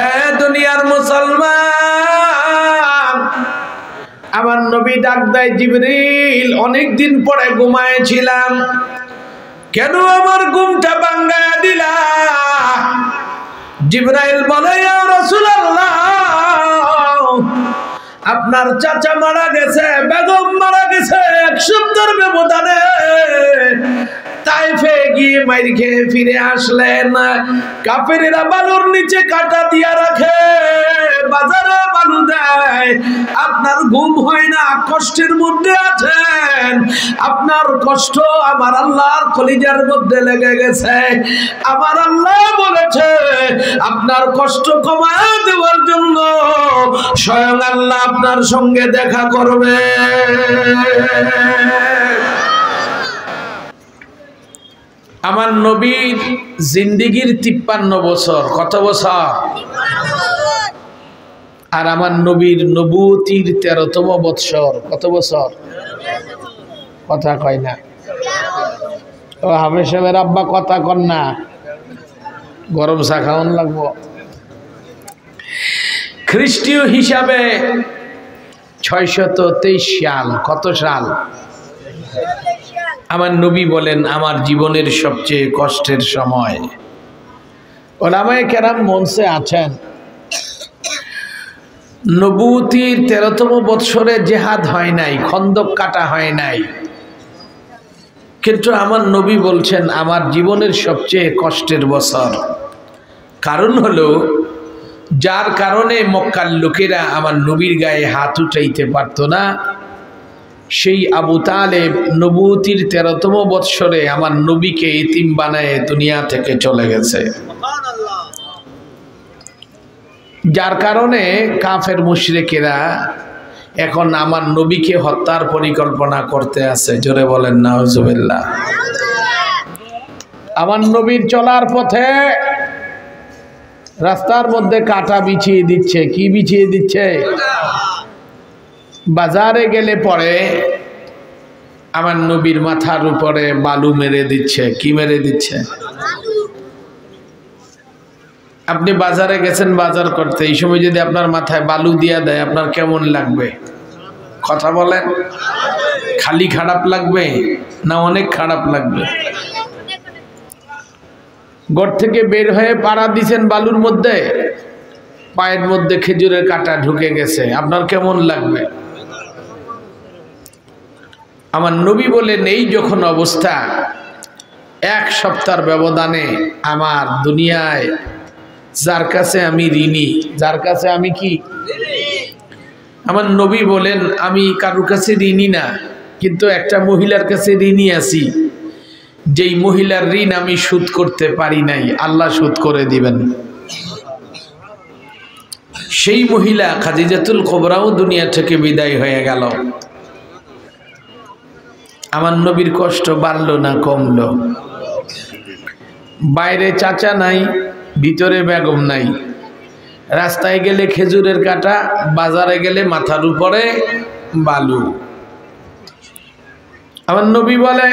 এ দুনিয়ার মুসলমান, আমার নবী ডাক দেয়, জিবরিল অনেক দিন পরে ঘুমায়েছিলাম, কেন আমার ঘুমটা ভাঙায়া দিলা? জিবরাইল বলে, ইয়া রাসূলুল্লাহ, আপনার চাচা মারা গেছে, বেগম মারা গেছে, এক সপ্তাহের ব্যবধানে। তাইফে গিয়ে মাইর খেয়ে ফিরে আসলেন। কাফেরেরা বালুর নিচে কাটা দিয়া রাখে, বাজারে বালু দেয়, আপনার ঘুম হয় না, কষ্টের মধ্যে আছেন। আপনার কষ্ট আমার আল্লাহর কলিজার মধ্যে লেগে গেছে। আমার আল্লাহ বলেছে আপনার কষ্ট কমায় দেওয়ার জন্য স্বয়ং আল্লাহ আপনার সঙ্গে দেখা করবে। আমার নবীর জিন্দিগির 53 বছর। কত বছর? আর আমার নবীর নবুয়তির 13তম বৎসর। কত বছর? কথা কয় না। ও হাফেজ সাহেবের আব্বা কথা কন না, গরম চা খাওয়ান লাগবো। খ্রিস্টীয় হিসাবে 623 সাল। কত সাল? আমার নবী বলেন আমার জীবনের সবচেয়ে কষ্টের সময়। ওলামায়ে কেরাম মঞ্চে আছেন। নবুয়তির 13তম বৎসরে জিহাদ হয় নাই, খন্দক কাটা হয় নাই, কিন্তু আমার নবী বলছেন আমার জীবনের সবচেয়ে কষ্টের বছর। কারণ হলো, যার কারণে মক্কার লোকেরা আমার নবীর গায়ে হাত উঠাইতে পারত না, সেই আবু তালেব নবুয়তির 13তম বৎসরে আমার নবীকে ইতিম বানায় দুনিয়া থেকে চলে গেছে। যার কারণে কাফের মুশরিকেরা এখন আমার নবীকে হত্যার পরিকল্পনা করতে আছে। জোরে বলেন নাউজুবিল্লাহ। আমার নবীর চলার পথে রাস্তার মধ্যে কাঁটা বিছিয়ে দিচ্ছে। কি বিছিয়ে দিচ্ছে? বাজারে গেলে পরে আমার নবীর মাথার উপরে বালু মেরে দিচ্ছে। কি মেরে দিচ্ছে? আপনি বাজারে গেছেন বাজার করতে, এই সময় যদি আপনার মাথায় বালু দিয়া দেয় আপনার কেমন লাগবে? কথা বলেন। খালি খারাপ লাগবে না অনেক খারাপ লাগবে? ঘর থেকে বের হয়ে পাড়া দিছেন বালুর মধ্যে, পায়ের মধ্যে খেজুরের কাঁটা ঢুকে গেছে, আপনার কেমন লাগবে? আমার নবী বলেন এই যখন অবস্থা, এক সপ্তাহের ব্যবধানে আমার দুনিয়ায় যার কাছে আমি ঋণী, যার কাছে আমি কি, আমার নবী বলেন আমি কারোর কাছে ঋণী না, কিন্তু একটা মহিলার কাছে ঋণী আছি। যেই মহিলার ঋণ আমি শোধ করতে পারি নাই, আল্লাহ শোধ করে দিবেন। সেই মহিলা খাদিজাতুল কুবরাও দুনিয়া থেকে বিদায় হয়ে গেল। আমার নবীর কষ্ট বাড়লো না কমলো? বাইরে চাচা নাই, ভিতরে বেগম নাই, রাস্তায় গেলে খেজুরের কাঁটা, বাজারে গেলে মাথার উপরে বালু। আমার নবী বলে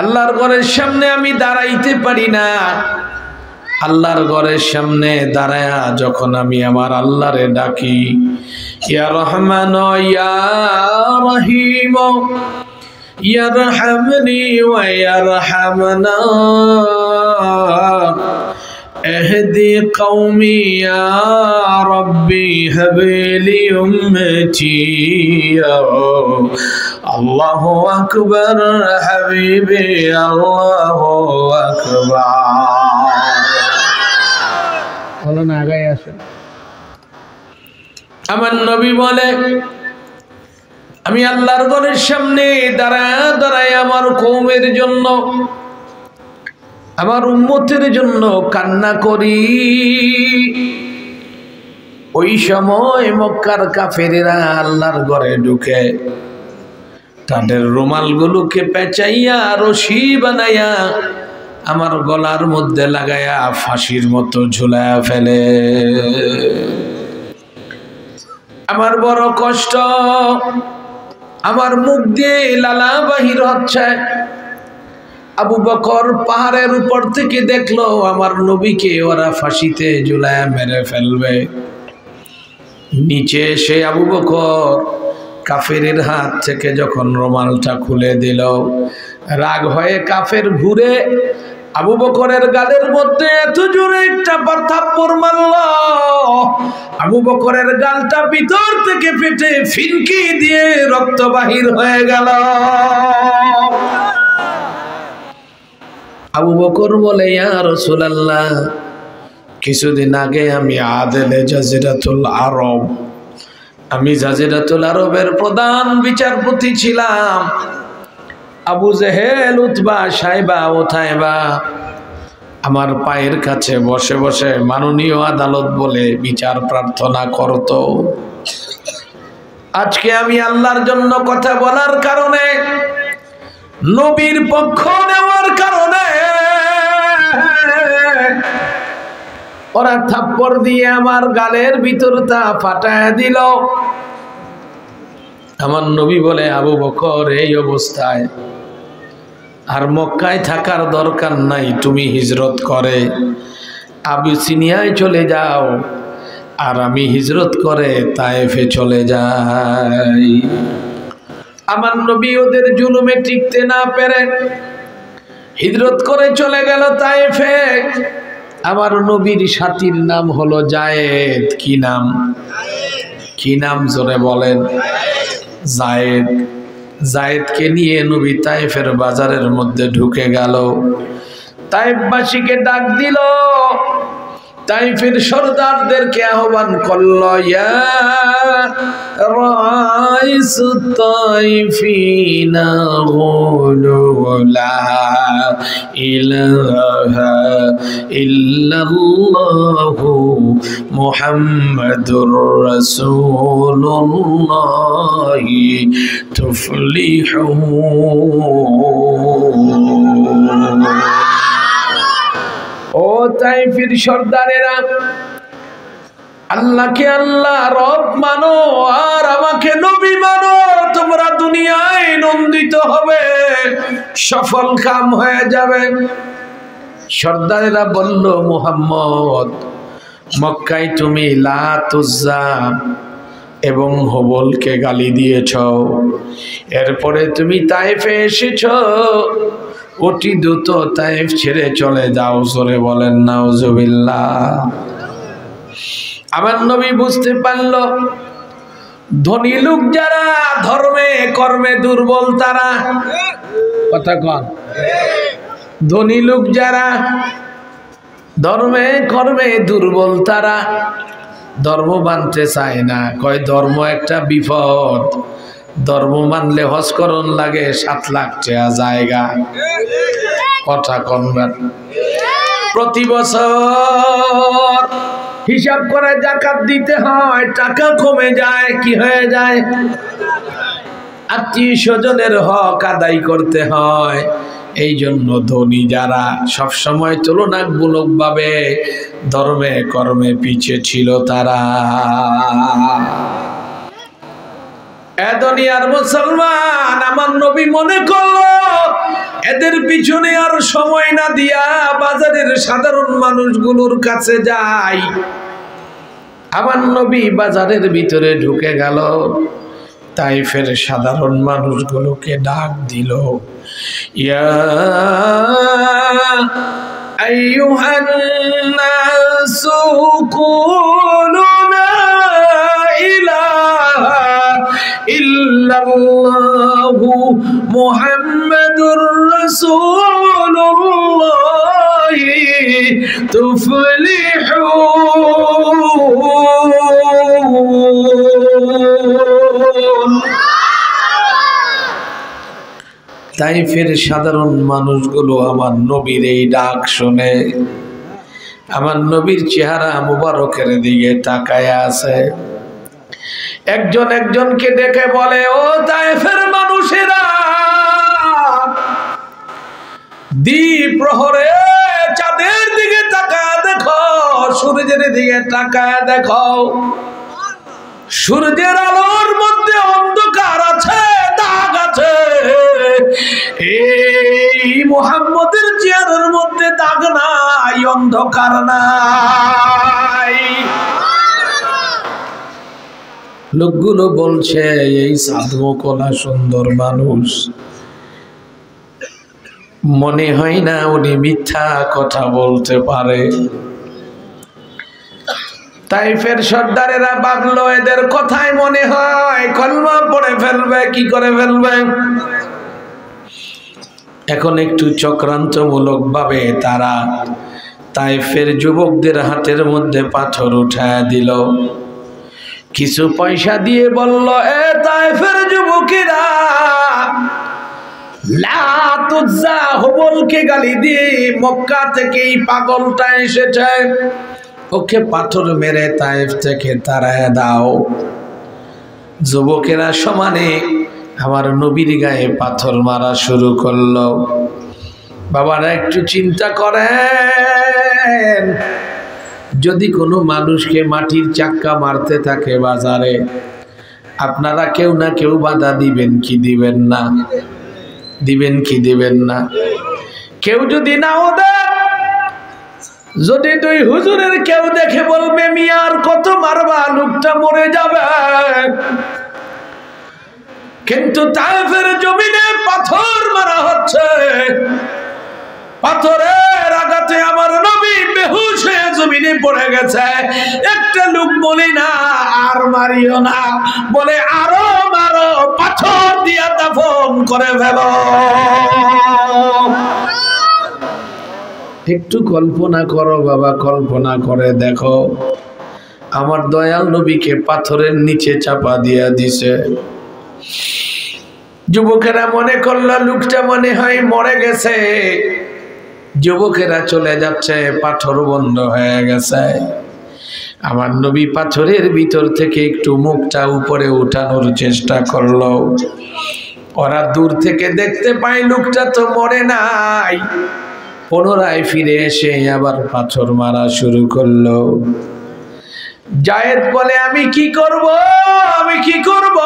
আল্লাহর ঘরের সামনে আমি দাঁড়াইতে পারি না। আল্লাহর ঘরের সামনে দাঁড়ায়া যখন আমি আমার আল্লাহরে ডাকি, ইয়া রহমান ইয়া রহিম ইয়ারহামনি ওয়া ইয়ারহামনা اهدي قومي يا ربي هب لي امتي الله اكبر حبيبي الله اكبر বলো না আগায় আসে। আমার নবী বলে আমি আল্লাহর ঘরের সামনে দাঁড়ায় দাঁড়ায় আমার কওমের জন্য, আমার উম্মতের জন্য কান্না করি। ওই সময় মক্কার কাফেরেরা আল্লাহর ঘরে ঢুকে তাদের রুমালগুলোকে পেঁচাইয়া রশি বানাইয়া আমার গলার মধ্যে লাগায়া ফাঁসির মতো ঝুলায়া ফেলে। আমার বড় কষ্ট, আমার মুখ দিয়ে লালা বাহির হচ্ছে। আবু বকর পাহাড়ের উপর থেকে দেখলো আমার নবীকে ওরা ফাঁসিতে ঝুলায় মেরে ফেলবে। নিচে এসে আবু বকর কাফেরের হাত থেকে যখন রুমালটা খুলে দিল, রাগ হয়ে কাফের ঘুরে আবু বকরের গালের মধ্যে এত জোরে একটা থাপ্পড় মারল, আবু বকরের গালটা ভিতর থেকে ফেটে ফিনকি দিয়ে রক্ত বাহির হয়ে গেল। আবু বকর বলে, ইয়া রাসূলুল্লাহ, কিছুদিন আগে আমি আদেলে জাজিরাতুল আরব, আমি জাজিরাতুল আরবের প্রধান বিচারপতি ছিলাম। আবু জেহেল, উতবা, সাইবা, ওতাইবা আমার পায়ের কাছে বসে বসে মাননীয় আদালত বলে বিচার প্রার্থনা করত। আজকে আমি আল্লাহর জন্য কথা বলার কারণে, নবীর পক্ষ নেওয়ার কারণে ওরা থাপ্পড় দিয়ে আমার গালের ভিতরটা ফাটায় দিল। আমার নবী বলে, আবু বকর, এই অবস্থায় আর মক্কায় থাকার দরকার নাই, তুমি হিজরত করে আবিসিনিয়ায় চলে যাও, আর আমি হিজরত করে তায়েফে চলে যাই। আমার নবী ওদের জুলুমে টিকতে না পেরে হিজরত করে চলে গেল তায়েফে। আমার নবীর সাথীর নাম হলো জায়েদ। কি নাম? কি নাম জোরে বলেন? জায়েদ। জায়েদকে নিয়ে নবী তায়েফের বাজারের মধ্যে ঢুকে গেল। তায়েফবাসীকে ডাক দিল, তাইফের সরদারদেরকে আহ্বান করল, ইয়া রাইসু তাইফিনা গুলু লা ইলাহা ইল্লাল্লাহু মুহাম্মাদুর রাসূলুল্লাহ তুফলিহুন। ও তাইফের সর্দারেরা, আল্লাহকে আল্লাহ রব মানো আর আমাকে নবী মানো, তোমরা দুনিয়ায় নন্দিত হবে, সফল কাম হয়ে যাবে। সর্দারেরা বলল, মুহাম্মদ, মক্কায় তুমি লাত, উজ্জা এবং হবলকে গালি দিয়েছ, এরপরে তুমি তাইফে এসেছ, অতি দ্রুত তাইফ ছেড়ে চলে যাও। জোরে বলেন নাউজুবিল্লাহ। আমার নবী বুঝতে পারল, ধনী লোক যারা ধর্মে কর্মে দুর্বল তারা, কথা কন, ধনী লোক যারা ধর্মে কর্মে দুর্বল তারা ধর্ম মানতে চায় না। কয় ধর্ম একটা বিপদ, ধর্ম মানলে হজকরণ লাগে 7 লাখ টাকা জায়গা। কথা কনবেন? প্রতি বছর হিসাব করে যাকাত দিতে হয়, টাকা কমে যায়, কি হয়ে যায়? আত্মীয় স্বজনের হক আদায় করতে হয়। এই জন্য ধনী যারা সবসময় তুলনামূলক ভাবে ধর্মে কর্মে পিছিয়ে ছিল তারা। দুনিয়ার মুসলমান, আমার নবী মনে করলো এদের পিছনে আর সময় না দিয়া বাজারের সাধারণ মানুষগুলোর কাছে যাই। আমার নবী বাজারের ভিতরে ঢুকে গেল, তাইফের সাধারণ মানুষগুলোকে ডাক দিল, ইয়া আইয়ুহান নাসু কুলু লা ইলাহা ইল্লাল্লাহু মুহাম্মাদুর রাসূলুল্লাহ তুফলিহুন। তাইফের সাধারণ মানুষগুলো আমার নবীর এই ডাক শুনে আমার নবীর চেহারা মুবারকের দিকে তাকায় আছে। একজন একজনকে ডেকে বলে, ও তাইফের মানুষেরা, দ্বীপ প্রহরে চাঁদের দিকে তাকায় দেখো, সূর্যের দিকে তাকায় দেখো, সূর্যের আলোর মধ্যে অন্ধকার আছে, দাগ আছে, এই মুহাম্মদের চেহারার মধ্যে দাগ নাই, অন্ধকার নাই। লোকগুলো বলছে এই সাধু কোলা সুন্দর মানুষ, মনে হয় না উনি মিথ্যা কথা বলতে পারে। তাইফের সর্দারেরা ভাবলো এদের কথাই মনে হয় কলমা পড়ে ফেলবে, কি করে ফেলবে। এখন একটু চক্রান্তমূলক ভাবে তারা তাইফের যুবকদের হাতের মধ্যে পাথর উঠায় দিল। কিছু পয়সা দিয়ে বলল, এ তাইফের যুবকেরা, লাত উজ্জা হুবলকে গালি দিয়ে মক্কা থেকে এই পাগলটা এসেছে, ওকে পাথর মেরে তাইফ থেকে তাড়ায় দাও। যুবকেরা সমানে আমার নবীর গায়ে পাথর মারা শুরু করলো। বাবারা একটু চিন্তা করেন, যদি কোনো মানুষকে মাটির চাক্কা মারতে থাকে বাজারে, আপনারা কেউ না কেউ বাধা দিবেন কি দিবেন না? দিবেন কি দিবেন না? কেউ যদি নাও দেন, যদি দুই হুজুরের কেউ দেখে বলবে মিয়ার কত মারবা, লোকটা মরে যাবে। কিন্তু তাইফের জমিনে পাথর মারা হচ্ছে, পাথরের আঘাতে আমার নবী বেহুশ হয়ে জমিনে পড়ে গেছে। একটা লোক বলে না আর মারিও না, বলে আরো মারো, পাথর দিয়া দাফন করে ফেলো। একটু কল্পনা করো বাবা, কল্পনা করে দেখো, আমার দয়াল নবীকে পাথরের নিচে চাপা দিয়া দিছে। যুবকেরা মনে করলো লোকটা মনে হয় মরে গেছে। যুবকেরা চলে যাচ্ছে, পাথর বন্ধ হয়ে গেছে। আমার নবী পাথরের ভিতর থেকে একটু মুখটা উপরে উঠানোর চেষ্টা করলো। ওরা দূর থেকে দেখতে পায় লোকটা তো মরে নাই। পুনরায় ফিরে এসে আবার পাথর মারা শুরু করলো। জায়েদ বলে, আমি কি করব, আমি কি করব?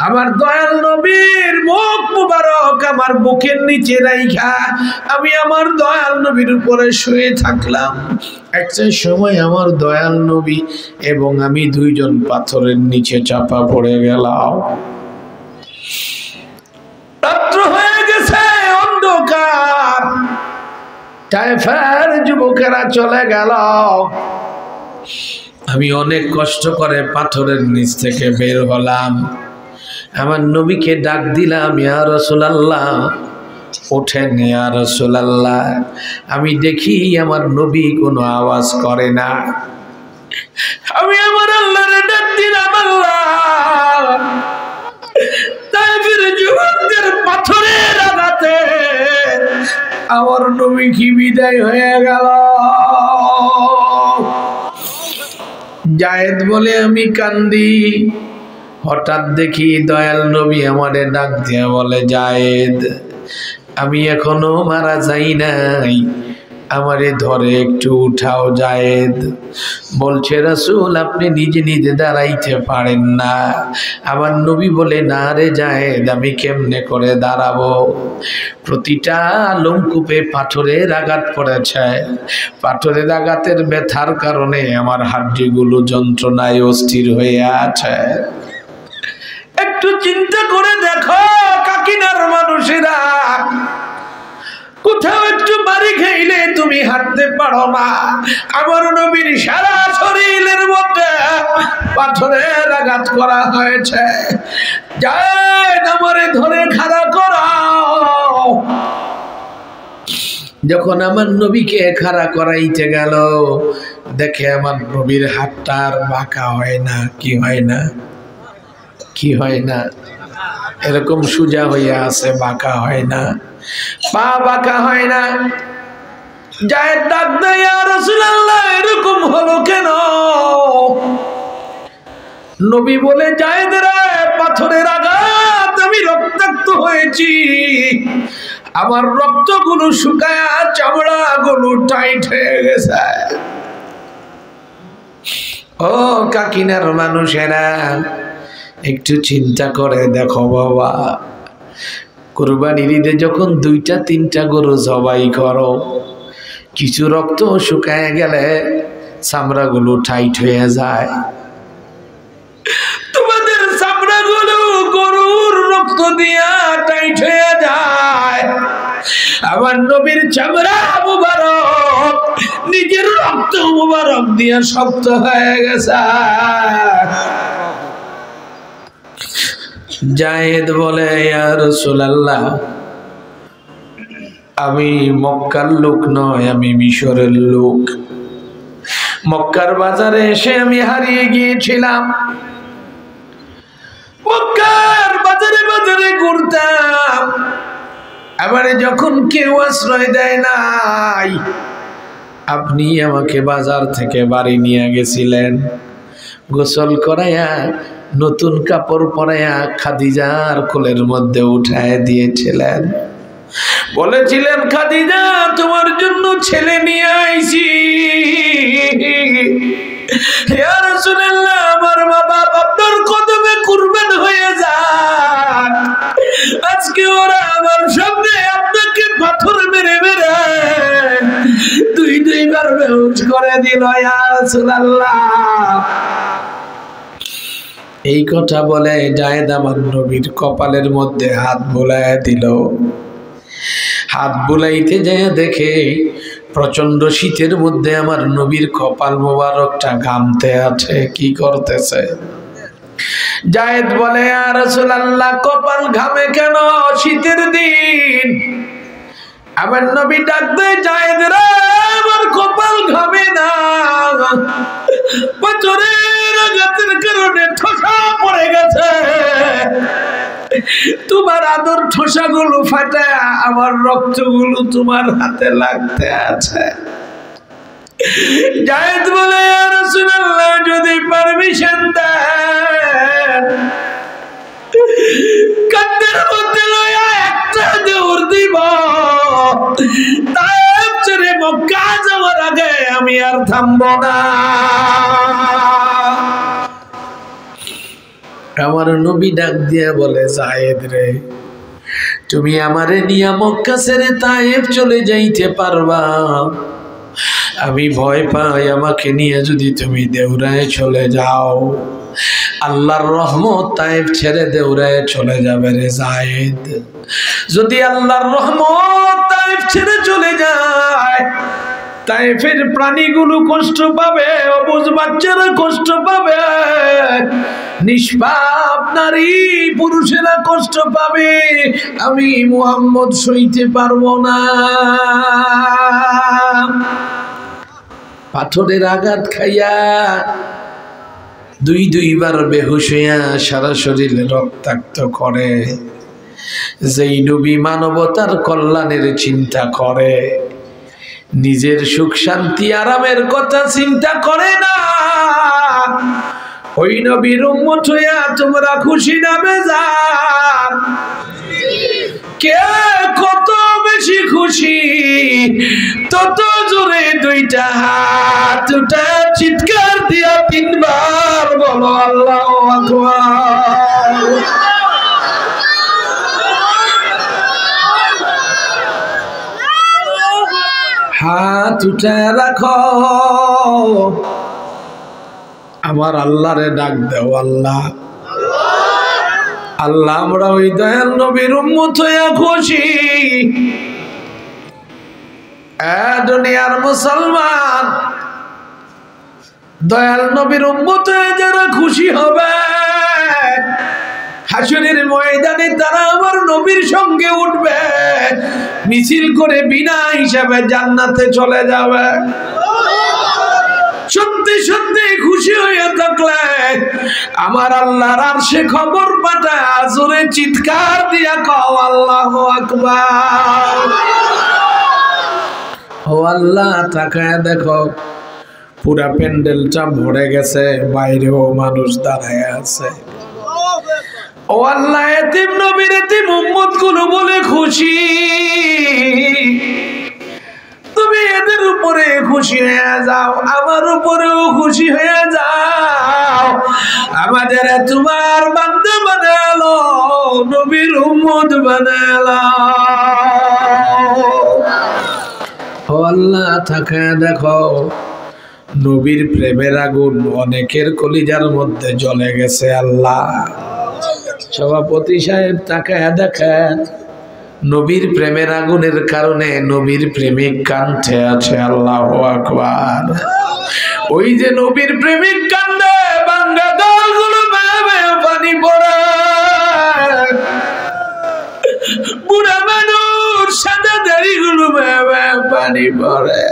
আমার দয়াল নবীর মুখ মুবারক আমার বুকের নিচে রাইখা আমি আমার দয়াল নবীর উপরে শুয়ে থাকলাম। একটা সময় আমার দয়াল নবী এবং আমি দুইজন পাথরের নিচে চাপা পড়ে গেলাম। রাত্র হয়ে গেছে, অন্ধকার। তাইফের যুবকেরা চলে গেল। আমি অনেক কষ্ট করে পাথরের নিচ থেকে বের হলাম। আমার নবীকে ডাক দিলাম, ইয়া রাসূলুল্লাহ, ওঠেন ইয়া রাসূলুল্লাহ। আমি দেখি আমার নবী কোনো আওয়াজ করে না। আমি আমার আল্লাহরে ডাক দিলাম, আল্লাহ, তাইফের যুবকদের পাথরের আঘাতে আমার নবী কি বিদায় হয়ে গেল? জায়েদ বলে, আমি কান্দি। হঠাৎ দেখি দয়াল নবী আমারে ডাক দিয়ে বলে, জায়েদ, আমি এখনো মারা যাই নাই, আমারে ধরে একটু উঠাও জায়েদ। বলছে, রাসূল, আপনি নিজে নিজে দাঁড়াইতে পারেন না। আমার নবী বলে, না রে জায়েদ, আমি কেমনে করে দাঁড়াবো? প্রতিটা লোমকূপে পাথরের আঘাত পড়েছে। পাথরের আঘাতের ব্যথার কারণে আমার হাড্ডিগুলো যন্ত্রণায় অস্থির হয়ে আছে। একটু চিন্তা করে দেখো কাকিনার মানুষেরা, কোথাও একটু বাড়ি খাইলে তুমি হাঁটতে পারো না। আমার নবীর সারা শরীরের মধ্যে পাথরের আঘাত করা হয়েছে। জায়েদ, আমারে ধরে খাড়া করাও। যখন আমার নবীকে খাড়া করাইতে গেল, দেখে আমার নবীর হাতটা আর বাঁকা হয় না। কি হয় না? কি হয় না? এরকম সোজা হইয়া আছে, বাঁকা হয় না, পা বাঁকা হয় না। জায়েদ ডাক দেয়, ইয়া রাসূলুল্লাহ, এরকম হলো কেন? নবী বলে, জায়েদ রে, পাথরের আঘাত, আমি রক্তাক্ত হয়েছি। আমার রক্তগুলো শুকায়া চামড়াগুলো টাইট হয়ে গেছে। ও কাকিনার মানুষেরা, একটু চিন্তা করে দেখো বাবা, কুরবানির ঈদে যখন 2টা-3টা গরু জবাই করো, কিছু রক্ত শুকায় গেলে চামড়াগুলো টাইট হয়ে যায়। তোমাদের চামড়াগুলো গরুর রক্ত দিয়া টাইট হয়ে যায়, আমার নবীর চামড়া মুবারক নিজের রক্ত মুবারক দিয়া শক্ত হয়ে গেছে। জায়েদ বলে, ইয়া রাসূলুল্লাহ, আমি মক্কার লোক নয়, আমি মিশরের লোক। মক্কার বাজারে এসে আমি হারিয়ে গিয়েছিলাম। মক্কার বাজারে বাজারে ঘুরতাম, এবারে যখন কেউ আশ্রয় দেয় নাই, আপনি আমাকে বাজার থেকে বাড়ি নিয়ে গেছিলেন, গোসল করাইয়া নতুন কাপড় পরাইয়া খাদিজার কোলের মধ্যে উঠায় দিয়েছিলেন। বলেছিলেন, খাদিজা, তোমার জন্য ছেলে নিয়ে আইছি। ইয়া রাসূলুল্লাহ, আমার মা বাপ আপনার কদমে কুরবান হয়ে যান। আজকে ওরা আমার সামনে আপনাকে পাথর মেরে মেরে দুইবার বেহুশ করে দিল। ইয়া রাসূলুল্লাহ, এই কথা বলে জায়েদ আমার নবীর কপালের মধ্যে হাত বুলাইয়া দিল। হাত বুলাইতে যায় দেখে প্রচন্ড শীতের মধ্যে আমার নবীর কপাল মোবারকটা ঘামতে আছে। কি করতেছে? জায়েদ বলে, ইয়া রাসূলুল্লাহ, কপাল ঘামে কেন? শীতের দিন। আমার নবী ডাক দেয়, জায়েদ রে, আমার কপাল ঘামে না, পাথরের আঘাতের কারণে ঠোসা পড়ে গেছে। তোমার আদর ঠোসাগুলো ফাটা আমার রক্তগুলো তোমার হাতে লাগতে আছে। জায়েদ বলে, ইয়া রাসূলুল্লাহ, যদি পারমিশন দেন, কাঁধের মধ্যে লইয়া একটা দৌড় দিব, তায়েফ ছেড়ে মক্কা যাওয়ার আগে আমি আর থামবো না। আমার নবী ডাক দিয়ে বলে, জায়েদ রে, তুমি আমারে নিয়ে মক্কা ছেড়ে তায়েফ চলে যাইতে পারবা? আমি ভয় পাই আমাকে নিয়ে যদি তুমি দেউরায় চলে যাও, আল্লাহর রহমত তায়েফ ছেড়ে দেউরায় চলে যাবে রে জায়েদ। যদি আল্লাহর রহমত তায়েফ ছেড়ে চলে যায়, তায়েফের প্রাণীগুলো কষ্ট পাবে, অবুঝ বাচ্চারা কষ্ট পাবে, নিষ্পাপ নারী পুরুষেরা কষ্ট পাবে, আমি মুহাম্মদ সইতে পারবো না। পাথরের আঘাত খাইয়া দুইবার বেহুশ হইয়া সারা শরীরে রক্তাক্ত করে। যেই নবী মানবতার কল্যাণের চিন্তা করে, নিজের সুখ শান্তি আরামের কথা চিন্তা করে না, ওই নবীর উম্মত হইয়া তোমরা খুশি না বেজার? কে কত বেশি খুশি, তত জোরে দুইটা হাত উঠা চিৎকার দিয়া 3বার বলো আল্লাহু আকবার। হাত উঠে রাখো, আমার আল্লাহরে ডাক দেও, আল্লাহ আল্লাহ, আমরা ওই দয়াল নবীর উম্মত হইয়া খুশি। দুনিয়ার মুসলমান, দয়াল নবীর উম্মত হয়ে যারা খুশি হবে, হাসরের ময়দানে তারা আমার নবীর সঙ্গে উঠবে, মিছিল করে বিনা হিসাবে জান্নাতে চলে যাবে। সত্যি সত্যি খুশি হয়ে থাকলে আমার আল্লাহর আরশে খবর পাঠায়, জোরে চিৎকার দিয়া কও আল্লাহু আকবার। ও আল্লাহ, তাকায় দেখো, পুরা প্যান্ডেলটা ভরে গেছে, বাইরেও মানুষ দাঁড়ায় আছে। ও আল্লাহ, এতিম নবীর এতিম উম্মত গুলো বলে খুশি, তুমি এদের উপরে খুশি হয়ে যাও, আমার উপরেও খুশি হয়ে যাও, আমাদের তোমার বান্দা বানালো, নবীর উম্মত বানালো। ও আল্লাহ, তাকায় দেখো, নবীর প্রেমের আগুন অনেকের কলিজার মধ্যে জ্বলে গেছে। আল্লাহ, সভাপতি সাহেব তাকায় দেখেন, নবীর প্রেমের আগুনের কারণে নবীর প্রেমিক কাঁদতে আছে। আল্লাহু আকবার। ওই যে নবীর প্রেমিক কান্দে, বাংলা দলগুলো পানি পড়ে, বুড়া মানুষ সাদা দাড়িগুলো পানি পড়ে।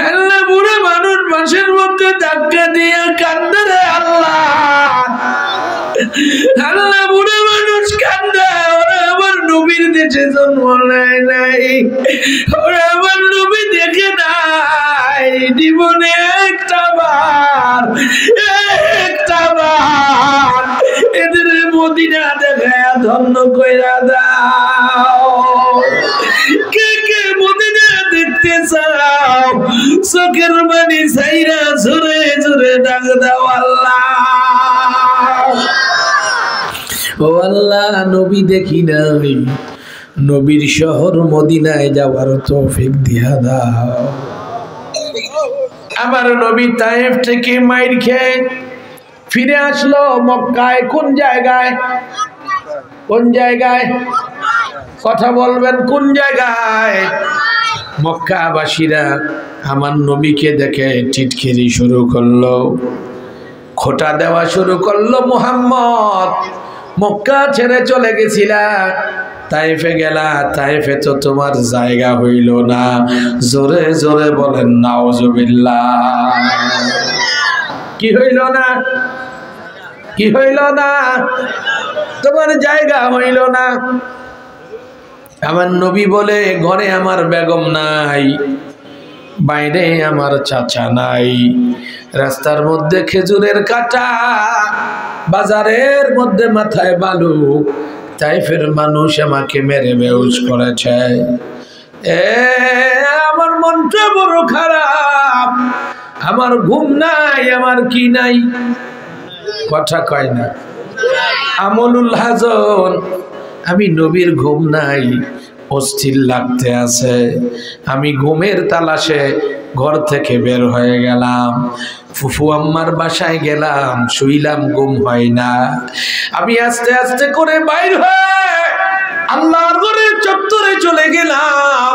আল্লাহ, বুড়া মানুষ বাঁশের মধ্যে ধাক্কা দিয়ে কান্দে রে আল্লাহ। আল্লাহ, বুড়া মানুষ কান্দে, ওরা আমার নবীর দেশে জন্ম নেয় নাই, ওরা আমার নবী দেখে নাই জীবনে একটা বার, এদের মদিনা দেখা ধন্য কইরা দাও। কে কে মদিনা দেখতে চাও, চোখের পানি ছাইরা জোরে জোরে ডাক দাও আল্লাহ। ও আল্লাহ, নবী দেখি নাই, নবীর শহর মদিনায় যাওয়ার তৌফিক দিয়া দাও। আমার নবী তায়েফ থেকে মাইর খেয়ে ফিরে আসলো মক্কায়। কোন জায়গায়? কোন জায়গায়? কথা বলবেন, কোন জায়গায়? মক্কাবাসীরা আমার নবীকে দেখে টিটকিরি শুরু করলো, খোঁটা দেওয়া শুরু করলো। মুহাম্মদ, মক্কা ছেড়ে চলে গেছিলা, তাইফে গেলা, তাইফে তো তোমার জায়গা হইল না। জোরে জোরে বলেন নাউজুবিল্লাহ। কি হইল না? কি হইল না? তোমার জায়গা হইল না। আমার নবী বলে, ঘরে আমার বেগম নাই, বাইরে আমার চাচা নাই, রাস্তার মধ্যে খেজুরের কাটা, বাজারের মধ্যে মাথায় বালু, তাইফের মানুষ আমাকে মেরে বেহুশ করেছে। আমার মনটা বড় খারাপ, আমার ঘুম নাই, আমার কি নাই, কথা কয় না। আমলুল হাজন, আমি নবীর ঘুম নাই, অস্থির লাগতে আছে। আমি ঘুমের তালাশে ঘর থেকে বের হয়ে গেলাম, ফুফু আম্মার বাসায় গেলাম, শুইলাম, ঘুম হয় না। আমি আস্তে আস্তে করে বাইর হয়ে আল্লাহর ঘরের চত্বরে চলে গেলাম।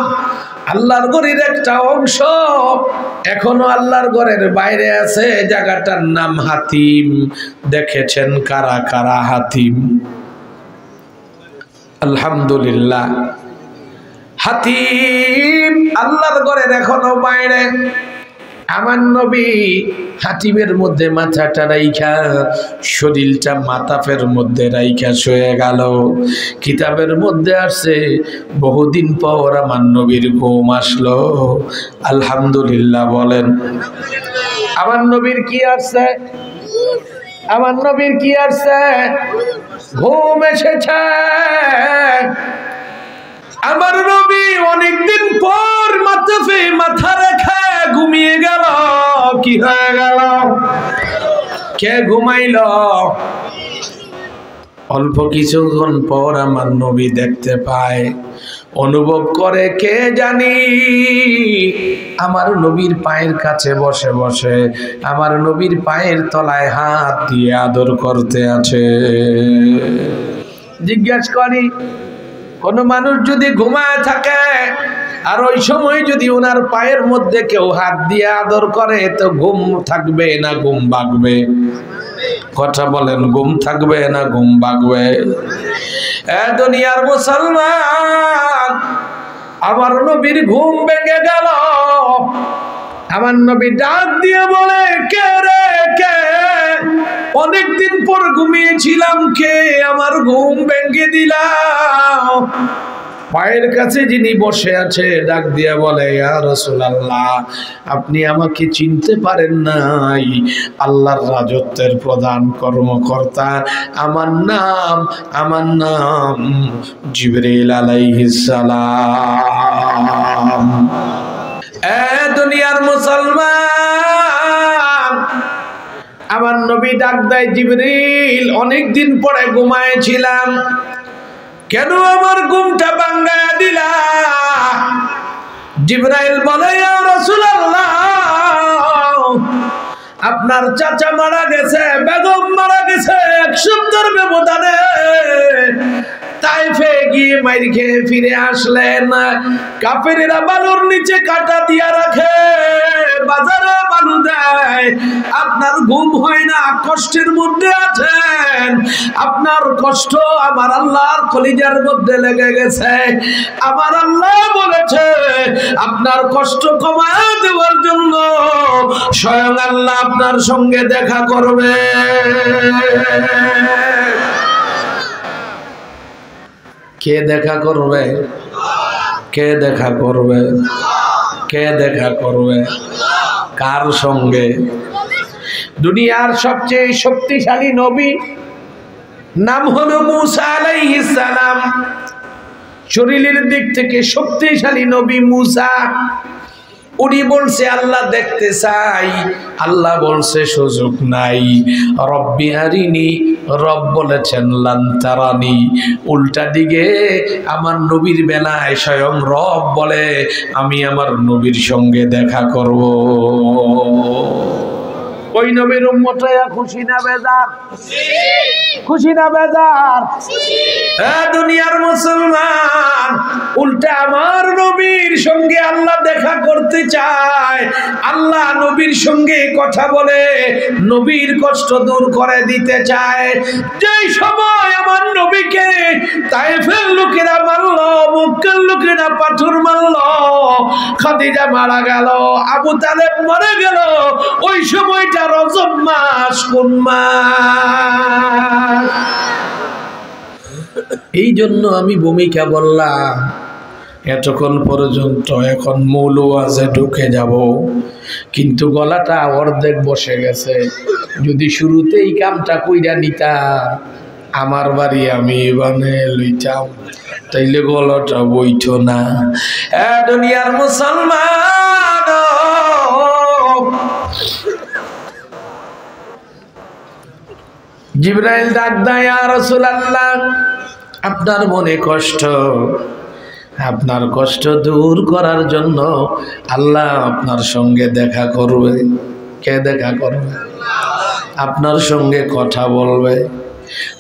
আল্লাহর ঘরের একটা অংশ এখনো আল্লাহর ঘরের বাইরে আছে, জায়গাটার নাম হাতিম। দেখেছেন কারা কারা হাতিম? আলহামদুলিল্লাহ, হাতিম আল্লাহর ঘরের এখনো বাইরে। আমার নবী হাতিমের মধ্যে মাথাটা রাইখা, শরীরটা মাতাফের মধ্যে রাইখা শুয়ে গেল। কিতাবের মধ্যে আসছে বহুদিন পর আমার নবীর ঘুম আসলো। আলহামদুলিল্লাহ বলেন। আমার নবীর কি আসছে? আমার নবীর কি আসছে? ঘুম এসেছে। আমার নবী অনেকদিন পর মাতাফে মাথা রেখে ঘুমিয়ে গেল। কি হয়ে গেল? কে ঘুমাইল? অল্প কিছুক্ষণ পর আমার নবী দেখতে পায়, অনুভব করে, কে জানি আমার নবীর পায়ের কাছে বসে বসে আমার নবীর পায়ের তলায় হাত দিয়ে আদর করতে আছে। জিজ্ঞেস করি, কোন মানুষ যদি ঘুমায় থাকে আর ওই সময় যদি ওনার পায়ের মধ্যে কেউ হাত দিয়ে আদর করে, তো ঘুম থাকবে না ঘুম ভাগবে? কথা বলেন, ঘুম থাকবে না ঘুম ভাগবে? দুনিয়ার মুসলমান, আমার নবীর ঘুম ভেঙে গেল। আমার নবী ডাক দিয়ে বলে, কে রে কে? অনেকদিন পর ঘুমিয়েছিলাম, কে আমার ঘুম ভেঙে দিলাম? পায়ের কাছে যিনি বসে আছে ডাক দিয়া বলে, ইয়া রাসূলুল্লাহ, আপনি আমাকে চিনতে পারেন নাই? আল্লাহর রাজত্বের প্রধান কর্মকর্তা, আমার নাম জিবরিল আলাইহিস সালাম। এ দুনিয়ার মুসলমান, আমার নবী ডাক দেয়, জিবরিল, অনেকদিন পরে ঘুমায়েছিলাম, কেন আমার ঘুমটা ভাঙায়া দিলা? জিবরাইল বলে, ইয়া রাসূলুল্লাহ, আপনার চাচা মারা গেছে, বেগম মারা গেছে, এক সপ্তাহের ব্যবধানে। তাইফে গিয়ে মাইর খেয়ে ফিরে আসলেন। কাফেরেরা বালুর নিচে কাটা দিয়া রাখে, বাজারে বালু দেয়। আপনার ঘুম হয় না, কষ্টের মধ্যে আছেন। আপনার কষ্ট আমার আল্লাহর কলিজার মধ্যে লেগে গেছে। আমার আল্লাহ বলেছে আপনার কষ্ট কমায় দেওয়ার জন্য স্বয়ং আল্লাহ আপনার সঙ্গে দেখা করবে। কে দেখা করবে? কে দেখা করবে? কে দেখা করবে? কার সঙ্গে? দুনিয়ার সবচেয়ে শক্তিশালী নবী নাম হলো মূসা আলাইহিস সালাম। শরীরের দিক থেকে শক্তিশালী নবী মূসা। উনি বলছে আল্লাহ দেখতে চাই, আল্লাহ বলছে সুযোগ নাই। রব্বি আরিনি, রব বলেছেন লান তারানি। উল্টা দিকে আমার নবীর বেলায় স্বয়ং রব বলে আমি আমার নবীর সঙ্গে দেখা করব। ওই নবীর উম্মত হয়ে খুশি না বেজার? খুশি না বেজার? দুনিয়ার মুসলমান, উল্টা আমার নবীর সঙ্গে আল্লাহ দেখা করতে চায়। আল্লাহ নবীর সঙ্গে কথা বলে নবীর কষ্ট দূর করে দিতে চায়। যেই সময় আমার নবীকে তায়েফের লোকেরা মারল, মক্কার লোকেরা পাথর মারল, খাদিজা মারা গেল, আবু তালেব মারা গেল, ওই সময়টা রজব মাস। কোন মাস? এই জন্য আমি ভূমিকা বললাম এতক্ষণ পর্যন্ত, এখন মূল ওয়াজে ঢুকে যাব, কিন্তু গলাটা অর্ধেক বসে গেছে। যদি শুরুতেই কামটা কইরা নিতা, আমার বাড়ি আমি বানে লইতাম, তাইলে গলাটা বইতো না। দুনিয়ার মুসলমান, জিবরাইল ডাক দেয়, ইয়া রাসূলুল্লাহ, আপনার মনে কষ্ট, আপনার কষ্ট দূর করার জন্য আল্লাহ আপনার সঙ্গে দেখা করবে। কে দেখা করবে? আপনার সঙ্গে কথা বলবে।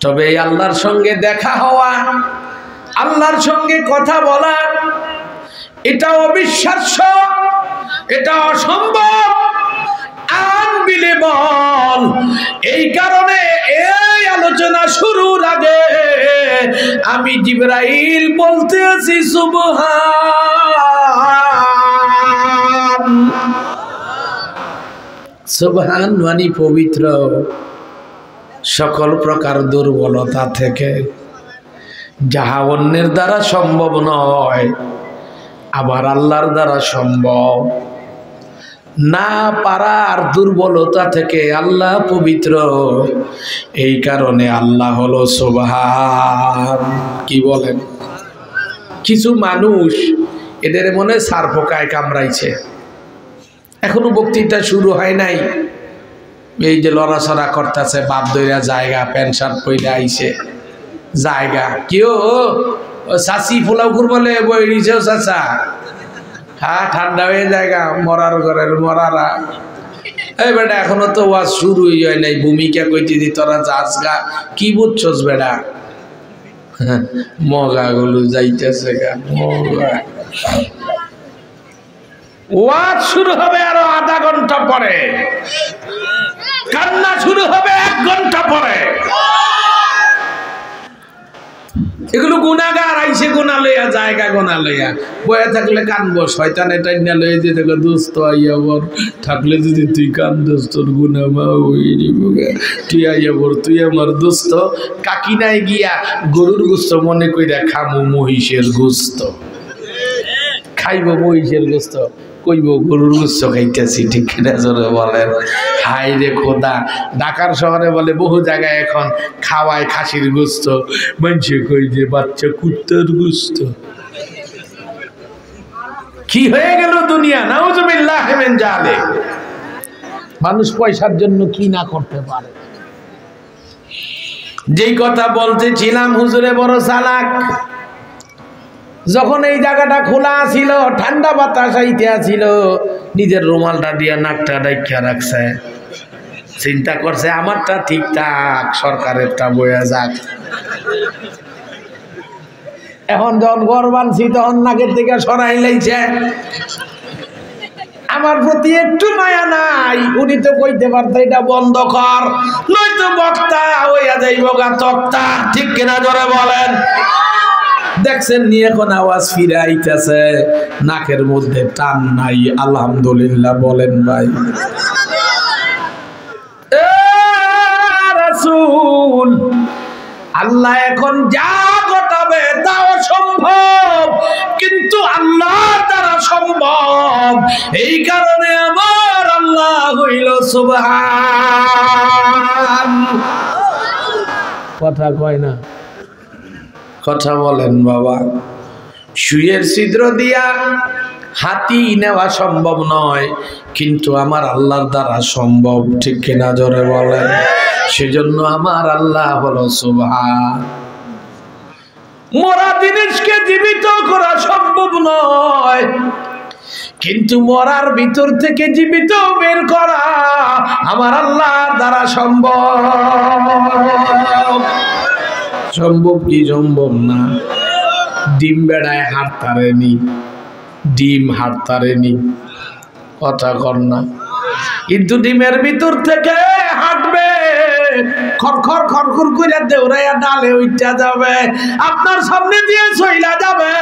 তবে এই আল্লাহর সঙ্গে দেখা হওয়া, আল্লাহর সঙ্গে কথা বলা, এটা অবিশ্বাস্য, এটা অসম্ভব, আনবিলিভেবল। এই কারণে এই আলোচনা শুরুর আগে আমি জিবরাইল বলতে আছি সুবহান। সুবহান মানে পবিত্র, সকল প্রকার দুর্বলতা থেকে, যাহা অন্যের দ্বারা সম্ভব নয় আবার আল্লাহর দ্বারা সম্ভব। না পারার দুর্বলতা থেকে আল্লাহ পবিত্র। এই কারণে আল্লাহ হলো সুবহান। কি বলেন? কিছু মানুষ এদের মনে সার পোকায় কামড়াইছে, এখনো বক্তৃতা শুরু হয় নাই, এই যে লড়াচড়া করতেছে, বাপ দইরা জায়গা, প্যান্ট শার্ট পইরা আইছে জায়গা। কেউ চাষি পোলাও করবলে বইছে চাচা, হ্যাঁ ঠান্ডা হয়ে জায়গা, মরার ঘরের মরারা। এই বেটা এখনো তো ওয়াজ শুরুই হয় নাই, ভূমিকা কইতে দি তোরা যাস গা, কি বুঝছস বেটা? মগা গুলো যাইতেছে গা, মগা। ওয়াজ শুরু হবে আরো আধা ঘন্টা পরে, কান্না শুরু হবে 1 ঘন্টা পরে। এগুলো গুনাহগার মাইসে গোনা লইয়া জায়গা গোনা লইয়া বয়া থাকলে কানবো শয়তান এটা না লইয়া যে দেখো দোস্ত আইয়া বর থাকলে যদি তুই কান্দোস তোর গুনা মা ওই তুই আইয়া বর তুই আমার দোস্ত কাকি নাই গিয়া গরুর গোস্ত মনে কইরা খামু মহিষের গোস্ত খাইব মহিষের গোস্ত কইব গরুর গোস্ত খাইতেছি ঠিক কিনা জোরে বলেন হাই রে খোদা ঢাকার শহরে বলে বহু জায়গায় এখন খাওয়ায় খাসির গোস্ত মানুষে কই যে বাচ্চা কুত্তার গোস্ত কি হয়ে গেল দুনিয়া নাউজুবিল্লাহ মিন জালিক মানুষ পয়সার জন্য কি না করতে পারে যেই কথা বলতেছিলাম হুজুরে বড় চালাক যখন এই জায়গাটা খোলা ছিল ঠান্ডা বাতাস আইতে ছিল নিজের রুমালটা দিয়ে নাকটা ডাইকা রাখছে চিন্তা করছে আমারটা ঠিকঠাক সরকারেরটা বয়া যাক এখন যখন ঘর বানছি তখন নাকের থেকে সরাই লাইছে আমার প্রতি একটু মায়া নাই উনি তো কইতে পারতো এটা বন্ধ কর নয়তো বক্তা হইয়া যাইব গা তক্তা ঠিক কিনা জোরে বলেন দেখছেন নিয়ে এখন আওয়াজ ফিরে আইতেছে নাকের মধ্যে টান নাই আলহামদুলিল্লাহ বলেন ভাই রাসূল আল্লাহ এখন যা ঘটাবে তাও সম্ভব কিন্তু আল্লাহ দ্বারা সম্ভব এই কারণে আমার আল্লাহ হইল সুবহান কথা কয় না কথা বলেন বাবা সুয়ের ছিদ্র দিয়া হাতি নেওয়া সম্ভব নয় কিন্তু আমার আল্লাহর দ্বারা সম্ভব ঠিক কিনা জোরে বলেন সেজন্য আমার আল্লাহ হলো সুবহান মরা জিনিসকে জীবিত করা সম্ভব নয় কিন্তু মরার ভিতর থেকে জীবিত বের করা আমার আল্লাহর দ্বারা সম্ভব সম্ভব কি সম্ভব না ডিম বেড়ায় হাত তারেনি ডিম হাত তারেনি কথা কর না কিন্তু ডিমের ভিতর থেকে হাঁটবে খরখর খরখর করে দেউরাইয়া ডালে উঠা যাবে আপনার সামনে দিয়ে চইলা যাবে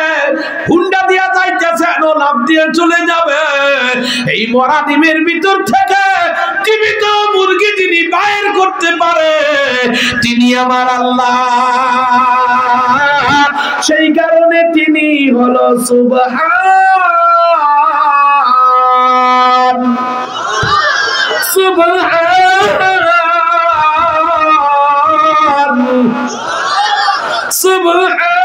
হুন্ডা দিয়া যাইতেছে লাভ দিয়ে চলে যাবে এই মরা ডিমের ভিতর থেকে জীবিত মুরগি যিনি বাইর করতে পারে তিনি আমার আল্লাহ সেই কারণে তিনি হলো সুবহান সুবহান সুবহান